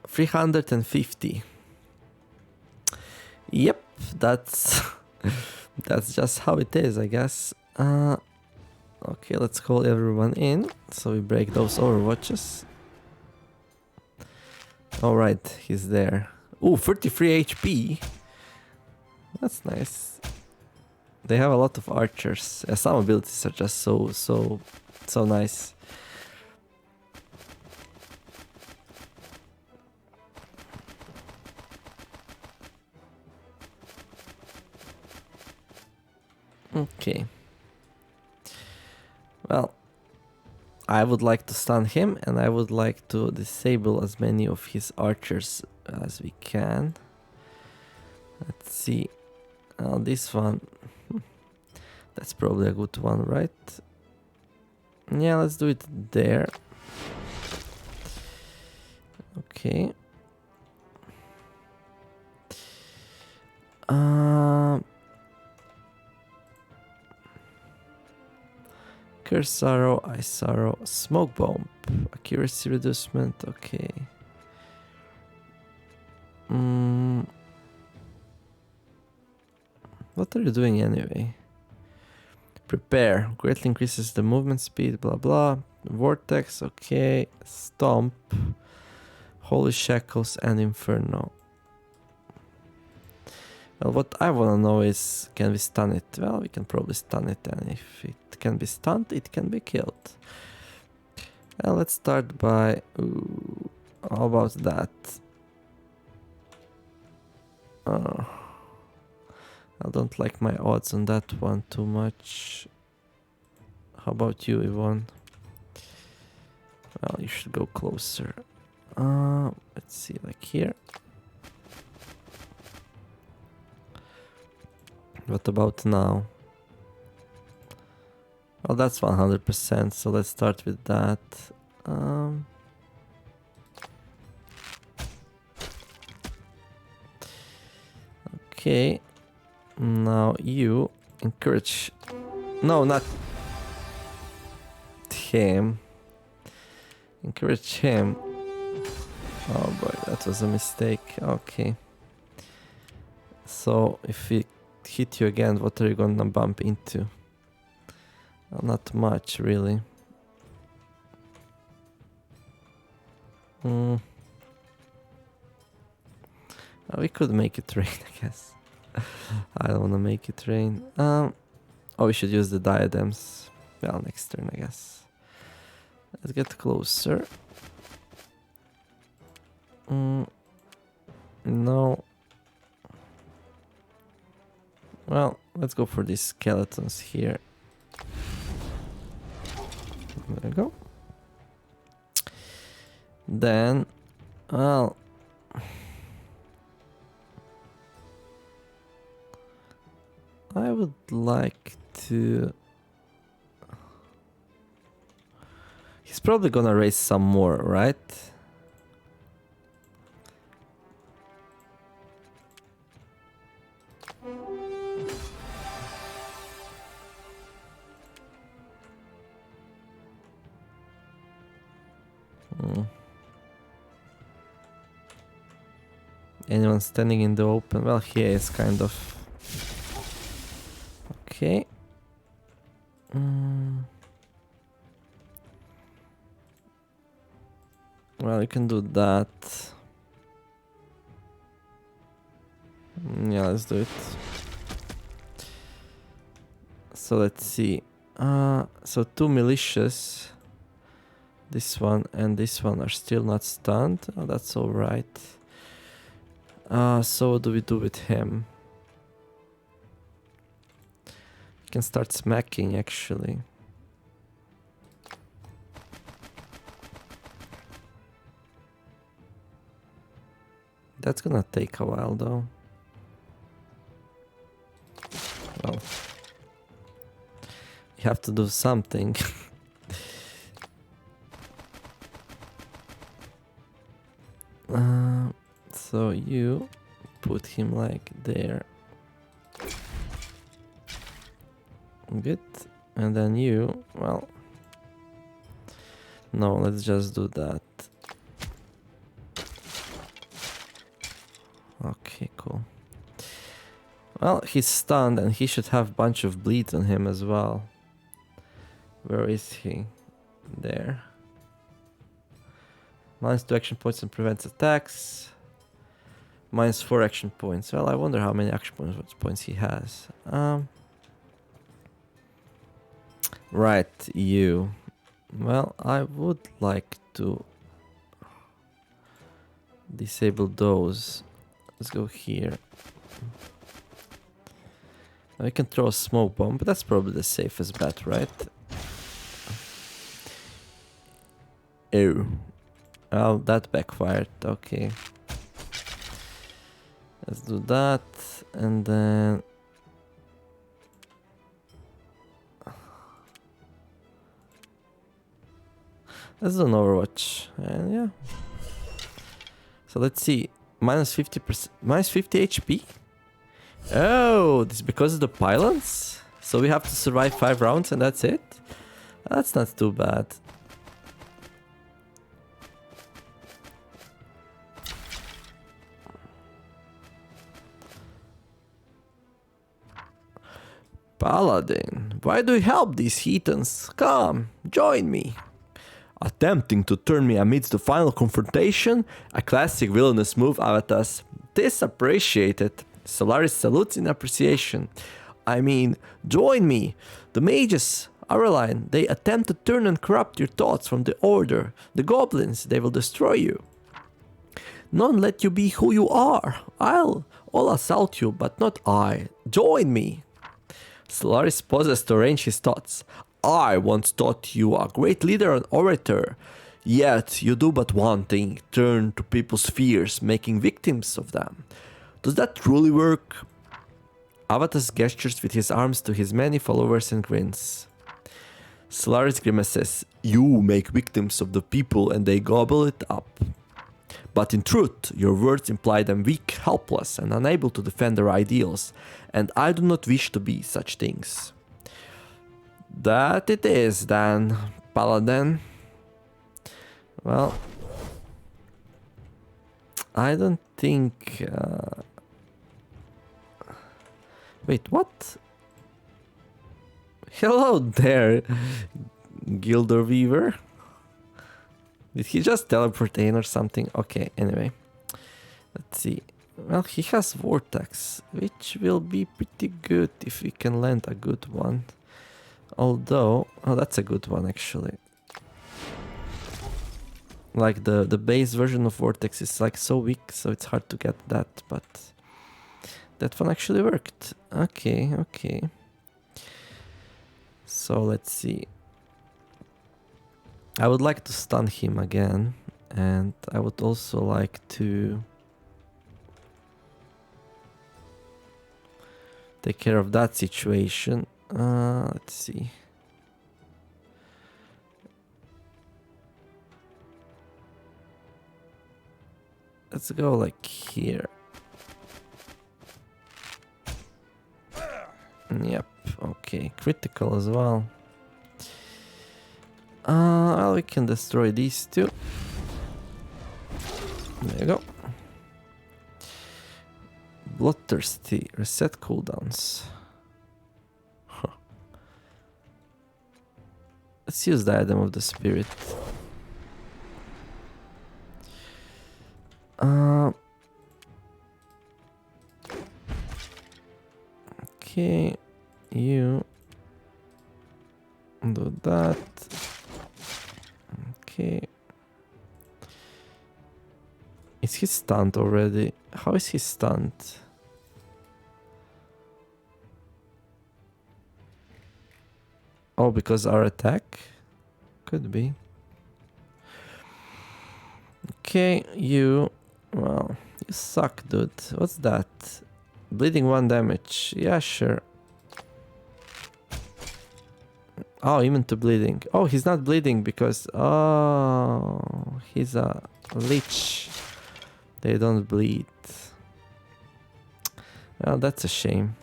350. Yep, that's just how it is, I guess. Okay, let's call everyone in. So we break those overwatches. Alright, he's there. Ooh, 33 HP. That's nice. They have a lot of archers. Some abilities are just so nice. Okay. Well, I would like to stun him and I would like to disable as many of his archers as we can. Let's see. Well, this one, that's probably a good one, right? Yeah, let's do it there. Okay. Curse Arrow, Ice Arrow, Smoke Bomb, Accuracy Reducement, okay. What are you doing anyway? Prepare, greatly increases the movement speed, blah blah. Vortex, okay. Stomp, Holy Shackles, and Inferno. Well, what I wanna know is, can we stun it? Well, we can probably stun it, and if it can be stunned, it can be killed. Well, let's start by... Ooh, how about that? I don't like my odds on that one too much. How about you, Yvonne? Well, you should go closer. Let's see, like here. What about now? Well, that's 100%, so let's start with that. Okay. Now you encourage... No, not him. Encourage him. Oh boy, that was a mistake. Okay. So, if we hit you again, what are you gonna bump into? Well, not much, really. We could make it rain, I guess. I don't wanna make it rain. Oh, we should use the diadems. Well, next turn, I guess. Let's get closer. No. Well, let's go for these skeletons here. There we go. Then, well... I would like to... He's probably gonna raise some more, right? Anyone standing in the open? Well, he is kind of... Okay. Well, you can do that. Yeah, let's do it. So let's see. So two militias. This one and this one are still not stunned. Oh, that's alright. So what do we do with him? We can start smacking, actually. That's gonna take a while, though. Well, you have to do something. So you put him like there. Good. And then you, well... No, let's just do that. Okay, cool. Well, he's stunned and he should have a bunch of bleed on him as well. Where is he? There. -2 action points and prevents attacks. -4 action points. Well, I wonder how many action points he has. Right, you. Well, I would like to disable those. Let's go here. I can throw a smoke bomb, but that's probably the safest bet, right? Oh. Oh, that backfired. Okay. Let's do that. And then Let's do an Overwatch. And yeah. So let's see. Minus 50%. Minus 50 HP? Oh, this is because of the pylons? So we have to survive 5 rounds and that's it? That's not too bad. Paladin, why do you help these heathens? Come, join me. Attempting to turn me amidst the final confrontation? A classic villainous move, Avathas. This appreciated. Solaris salutes in appreciation. I mean, join me. The mages, Aureline, they attempt to turn and corrupt your thoughts from the order. The goblins, they will destroy you. None let you be who you are. I'll assault you, but not I. Join me. Solaris pauses to arrange his thoughts. I once thought you a great leader and orator. Yet you do but one thing, turn to people's fears, making victims of them. Does that truly work? Avathas gestures with his arms to his many followers and grins. Solaris grimaces. You make victims of the people and they gobble it up. But in truth, your words imply them weak, helpless, and unable to defend their ideals, and I do not wish to be such things. That it is, then, Paladin. Well, I don't think... Wait, what? Hello there, Gilder Weaver. Did he just teleport in or something? Okay, anyway. Let's see. Well, he has Vortex, which will be pretty good if we can land a good one. Although... Oh, that's a good one, actually. Like, the base version of Vortex is, like, so weak, so it's hard to get that, but... That one actually worked. Okay, okay. So, let's see. I would like to stun him again, and I would also like to take care of that situation. Let's see. Let's go like here. Yep, okay, critical as well. Well, we can destroy these two. There you go. Bloodthirsty, reset cooldowns. Huh. Let's use the item of the spirit. Okay, you do that. Okay. Is he stunned already? How is he stunned? Oh, because our attack? Could be. Okay, you... Well, you suck, dude. What's that? Bleeding 1 damage. Yeah, sure. Oh, even to bleeding. Oh, he's not bleeding because... Oh, he's a lich. They don't bleed. Well, that's a shame.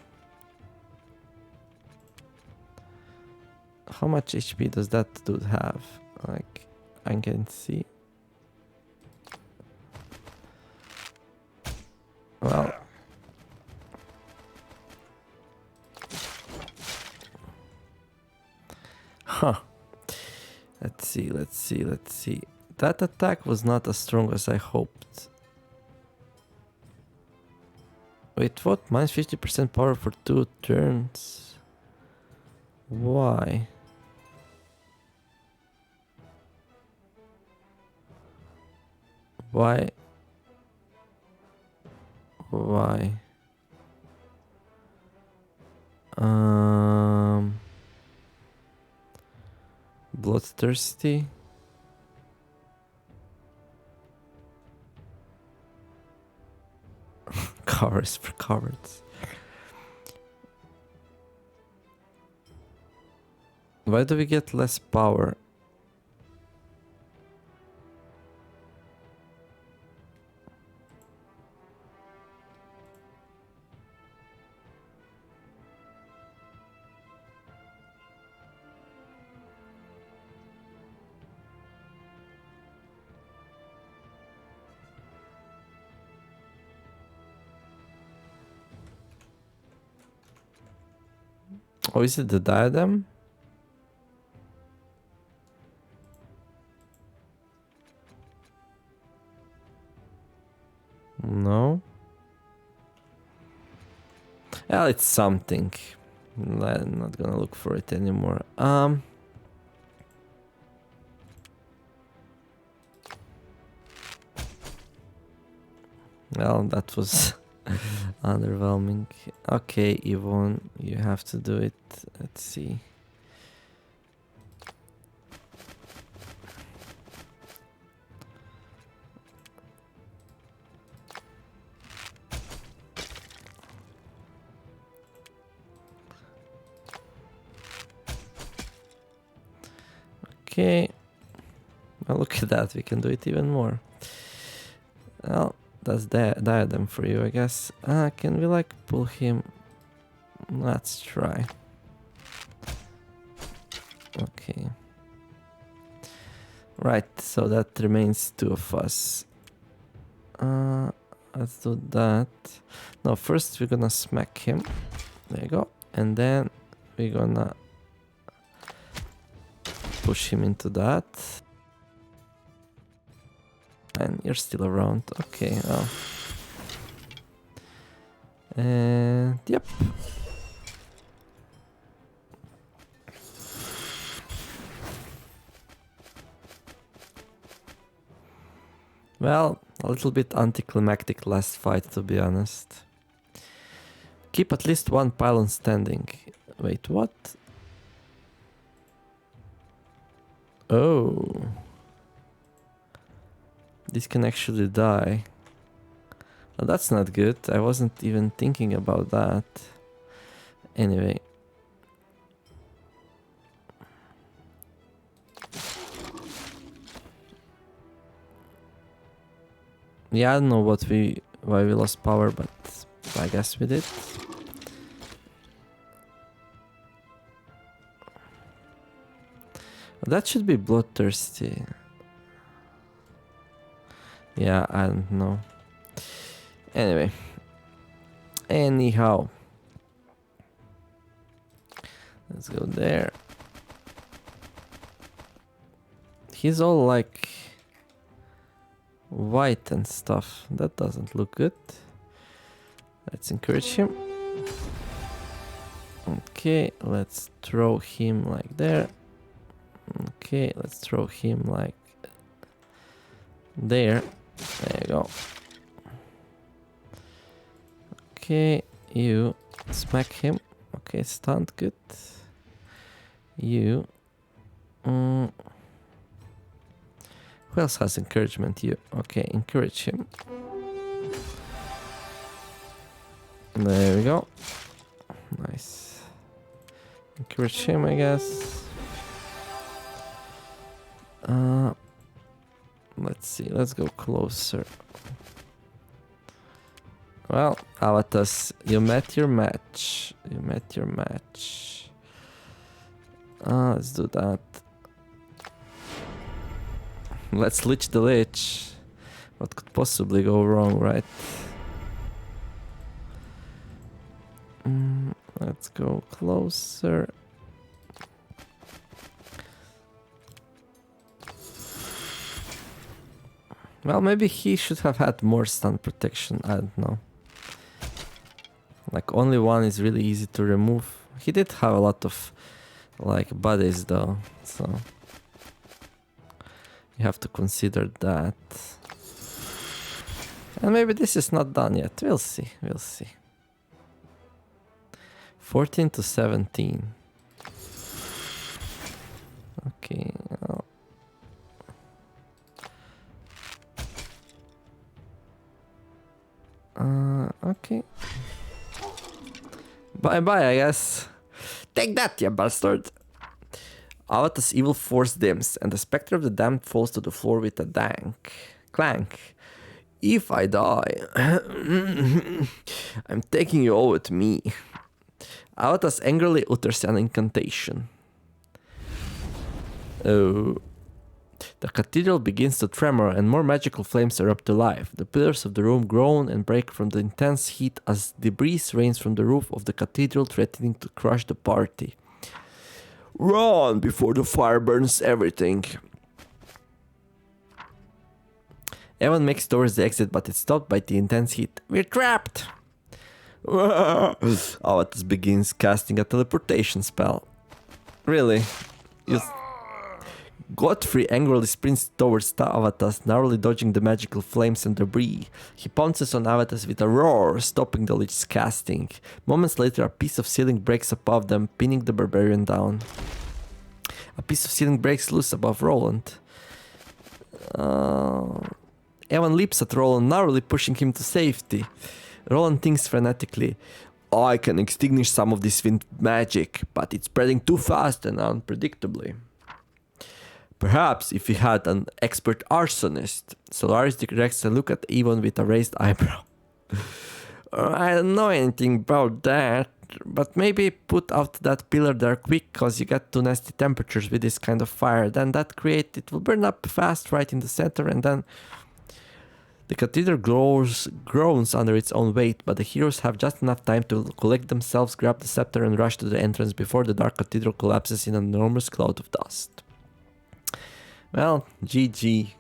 How much HP does that dude have? Like, I can see. Well... Huh. Let's see, let's see, let's see. That attack was not as strong as I hoped. Wait, what? Minus 50% power for 2 turns? Why? Why? Why? Bloodthirsty. Covers for cowards. Why do we get less power? Oh, is it the diadem? No. Well, it's something. I'm not gonna look for it anymore. Well, that was underwhelming. Okay, Yvonne, you have to do it. Let's see. Okay. Well, look at that. We can do it even more. Well, that's the diadem for you, I guess. Can we like pull him? Let's try. Okay. Right, so that remains 2 of us. Let's do that. No, first we're gonna smack him. There you go. And then we're gonna push him into that. And you're still around. Okay, well. And yep. Well, a little bit anticlimactic last fight, to be honest. Keep at least 1 pylon standing. Wait, what? Oh. This can actually die. Well, that's not good. I wasn't even thinking about that. Anyway. Yeah, I don't know why we lost power, but I guess we did. That should be bloodthirsty. Yeah, I don't know. Anyway. Anyhow. Let's go there. He's all like white and stuff. That doesn't look good. Let's encourage him. Okay, let's throw him like there. Okay, let's throw him like there. There you go. Okay, you smack him. Okay, stunned, good. You. Who else has encouragement? You. Okay, encourage him. There we go. Nice. Encourage him, I guess. Let's see, let's go closer. Well, Avathas, you met your match. You met your match. Let's do that. Let's lich the lich. What could possibly go wrong, right? Let's go closer. Well, maybe he should have had more stun protection, I don't know. Like, only 1 is really easy to remove. He did have a lot of, like, buddies though, so... You have to consider that. And maybe this is not done yet, we'll see, we'll see. 14 to 17. Okay, well. Okay. Bye-bye, I guess. Take that, you bastard! Avathas' evil force dims, and the specter of the damned falls to the floor with a clank. If I die, I'm taking you all with me. Avathas angrily utters an incantation. Oh. The cathedral begins to tremor and more magical flames erupt to life. The pillars of the room groan and break from the intense heat as debris rains from the roof of the cathedral, threatening to crush the party. Run before the fire burns everything. Evan makes towards the exit, but it's stopped by the intense heat. We're trapped! Avathas begins casting a teleportation spell. Really? Godfrey angrily sprints towards Avathas, narrowly dodging the magical flames and debris. He pounces on Avathas with a roar, stopping the Lich's casting. Moments later, a piece of ceiling breaks above them, pinning the barbarian down. A piece of ceiling breaks loose above Roland. Evan leaps at Roland, narrowly pushing him to safety. Roland thinks frenetically. I can extinguish some of this wind magic, but it's spreading too fast and unpredictably. Perhaps if we had an expert arsonist. Solaris directs a look at Evan with a raised eyebrow. I don't know anything about that, but maybe put out that pillar there quick, cause you get too nasty temperatures with this kind of fire. Then it will burn up fast right in the center, and then... The cathedral groans under its own weight, but the heroes have just enough time to collect themselves, grab the scepter, and rush to the entrance before the dark cathedral collapses in an enormous cloud of dust. Well, GG.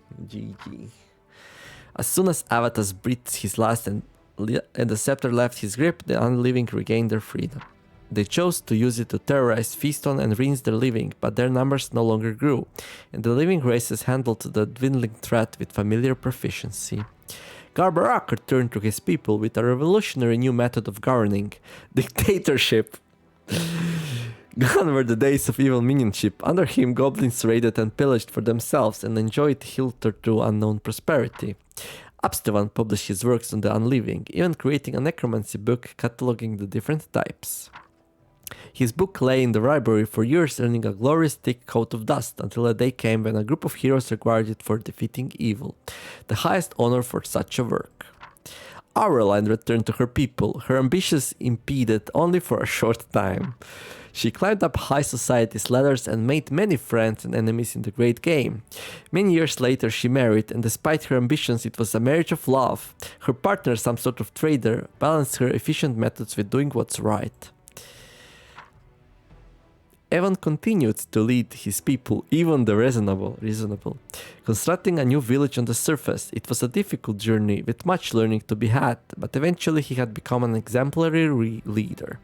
As soon as Avathas breathed his last and the scepter left his grip, the unliving regained their freedom. They chose to use it to terrorize, feast on, and rinse their living, but their numbers no longer grew, and the living races handled the dwindling threat with familiar proficiency. Garbarak returned to his people with a revolutionary new method of governing: dictatorship. Gone were the days of evil minionship. Under him, goblins raided and pillaged for themselves and enjoyed hitherto unknown prosperity. Abstevan published his works on the unliving, even creating a necromancy book cataloging the different types. His book lay in the library for years, earning a glorious thick coat of dust, until a day came when a group of heroes required it for defeating evil, the highest honor for such a work. Aureline returned to her people, her ambitions impeded only for a short time. She climbed up high society's ladders and made many friends and enemies in the great game. Many years later she married, and despite her ambitions it was a marriage of love. Her partner, some sort of trader, balanced her efficient methods with doing what's right. Evan continued to lead his people, even the reasonable, constructing a new village on the surface. It was a difficult journey with much learning to be had, but eventually he had become an exemplary leader.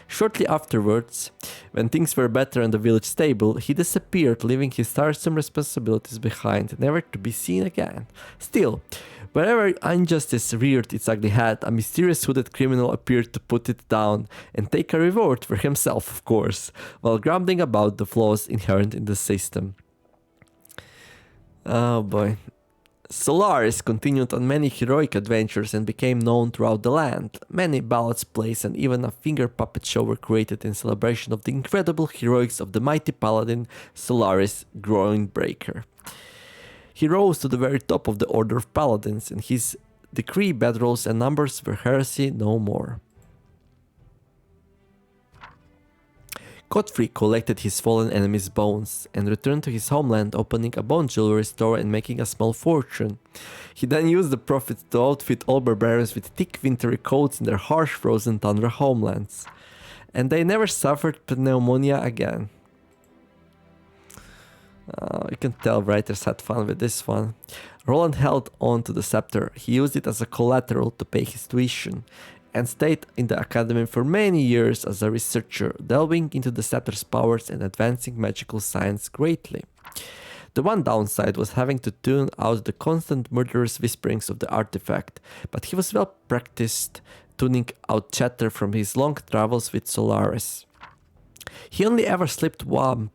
Shortly afterwards, when things were better and the village stable, he disappeared, leaving his tiresome responsibilities behind, never to be seen again. Still, wherever injustice reared its ugly head, a mysterious hooded criminal appeared to put it down and take a reward for himself, of course, while grumbling about the flaws inherent in the system. Oh boy. Solaris continued on many heroic adventures and became known throughout the land. Many ballads, plays, and even a finger puppet show were created in celebration of the incredible heroics of the mighty paladin Solaris Groinbreaker. He rose to the very top of the order of paladins, and his decree, bedrolls, and numbers were heresy no more. Godfrey collected his fallen enemies' bones and returned to his homeland, opening a bone jewelry store and making a small fortune. He then used the profits to outfit all barbarians with thick wintry coats in their harsh frozen tundra homelands. And they never suffered pneumonia again. You can tell writers had fun with this one. Roland held on to the scepter. He used it as a collateral to pay his tuition, and stayed in the academy for many years as a researcher, delving into the scepter's powers and advancing magical science greatly. The one downside was having to tune out the constant murderous whisperings of the artifact, but he was well practiced tuning out chatter from his long travels with Solaris. He only ever slipped one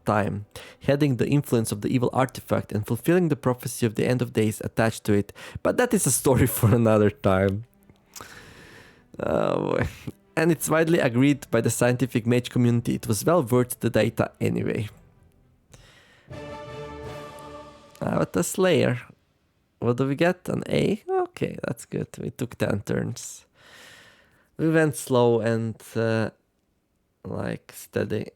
time, heading the influence of the evil artifact and fulfilling the prophecy of the end of days attached to it, but that is a story for another time. And it's widely agreed by the scientific mage community it was well worth the data anyway. Avathas Slayer. What do we get? An A? Okay, that's good. We took 10 turns. We went slow and steady.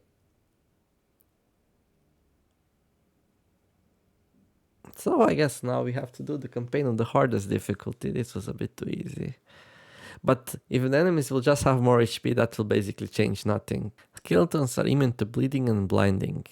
So I guess now we have to do the campaign on the hardest difficulty. This was a bit too easy. But if the enemies will just have more HP, that will basically change nothing. Skeletons are immune to bleeding and blinding.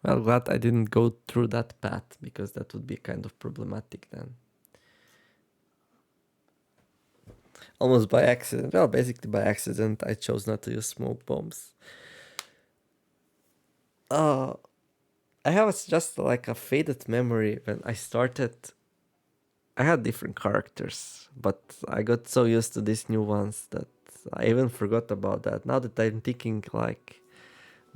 Well, glad I didn't go through that path, because that would be kind of problematic then. Almost by accident. Well, basically by accident, I chose not to use smoke bombs. I have just like a faded memory when I started. I had different characters, but I got so used to these new ones that I even forgot about that. Now that I'm thinking, like,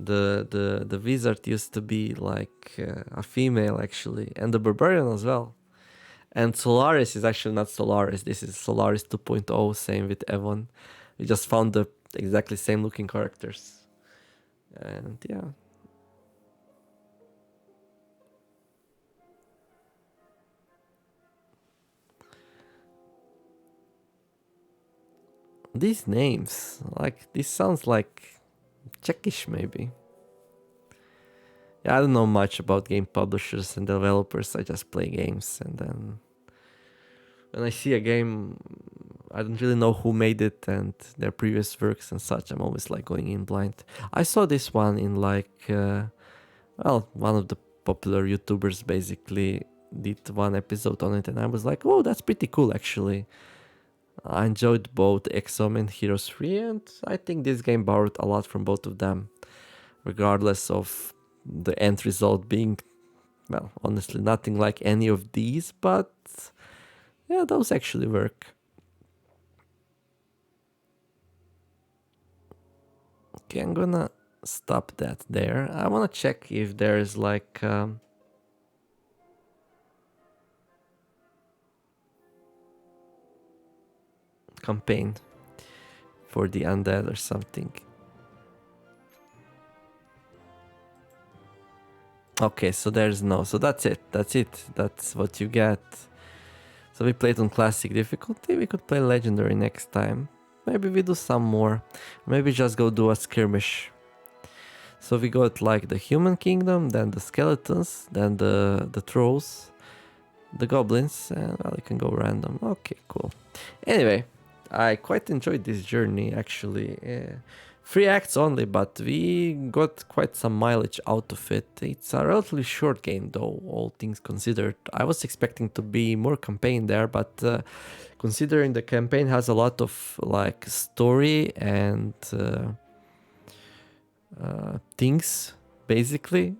the wizard used to be like a female actually, and the barbarian as well. And Solaris is actually not Solaris. This is Solaris 2.0. Same with Evon. We just found the exactly same looking characters, and yeah. These names, like, this sounds like Czechish maybe. Yeah, I don't know much about game publishers and developers. I just play games, and then when I see a game, I don't really know who made it and their previous works and such. I'm always like going in blind. I saw this one in like, one of the popular YouTubers basically did one episode on it, and I was like, oh, that's pretty cool actually. I enjoyed both XCom and Heroes 3, and I think this game borrowed a lot from both of them, regardless of the end result being, well, honestly, nothing like any of these, but yeah, those actually work. Okay, I'm gonna stop that there. I wanna check if there's like campaign for the Undead or something. Okay, so there's no. So that's it. That's it. That's what you get. So we played on classic difficulty. We could play legendary next time. Maybe we do some more. Maybe just go do a skirmish. So we got like the human kingdom, then the skeletons, then the trolls, the goblins, and well, you can go random. Okay, cool. Anyway, I quite enjoyed this journey actually. 3 acts only, but we got quite some mileage out of it. It's a relatively short game though, all things considered. I was expecting to be more campaign there, but considering the campaign has a lot of like story and things, basically,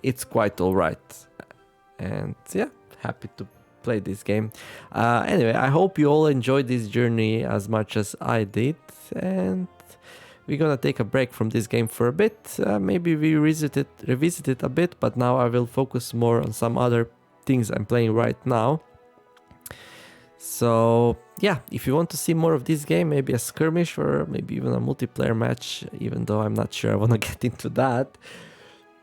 it's quite alright. And yeah, happy to play this game. Anyway, I hope you all enjoyed this journey as much as I did, and we're gonna take a break from this game for a bit. Maybe we revisit it a bit, but now I will focus more on some other things I'm playing right now. So yeah, if you want to see more of this game, maybe a skirmish or maybe even a multiplayer match, even though I'm not sure I want to get into that,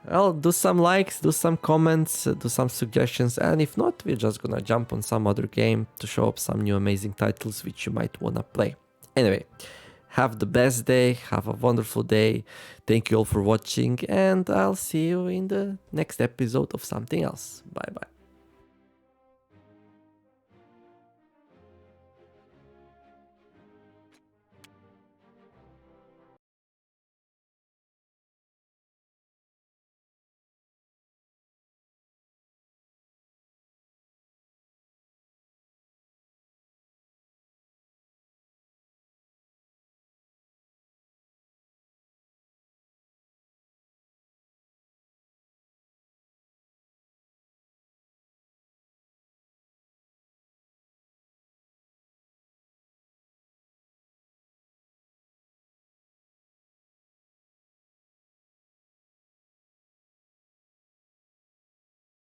well, do some likes, do some comments, do some suggestions, and if not, we're just gonna jump on some other game to show up some new amazing titles which you might wanna play. Anyway, have the best day, have a wonderful day, thank you all for watching, and I'll see you in the next episode of something else. Bye bye.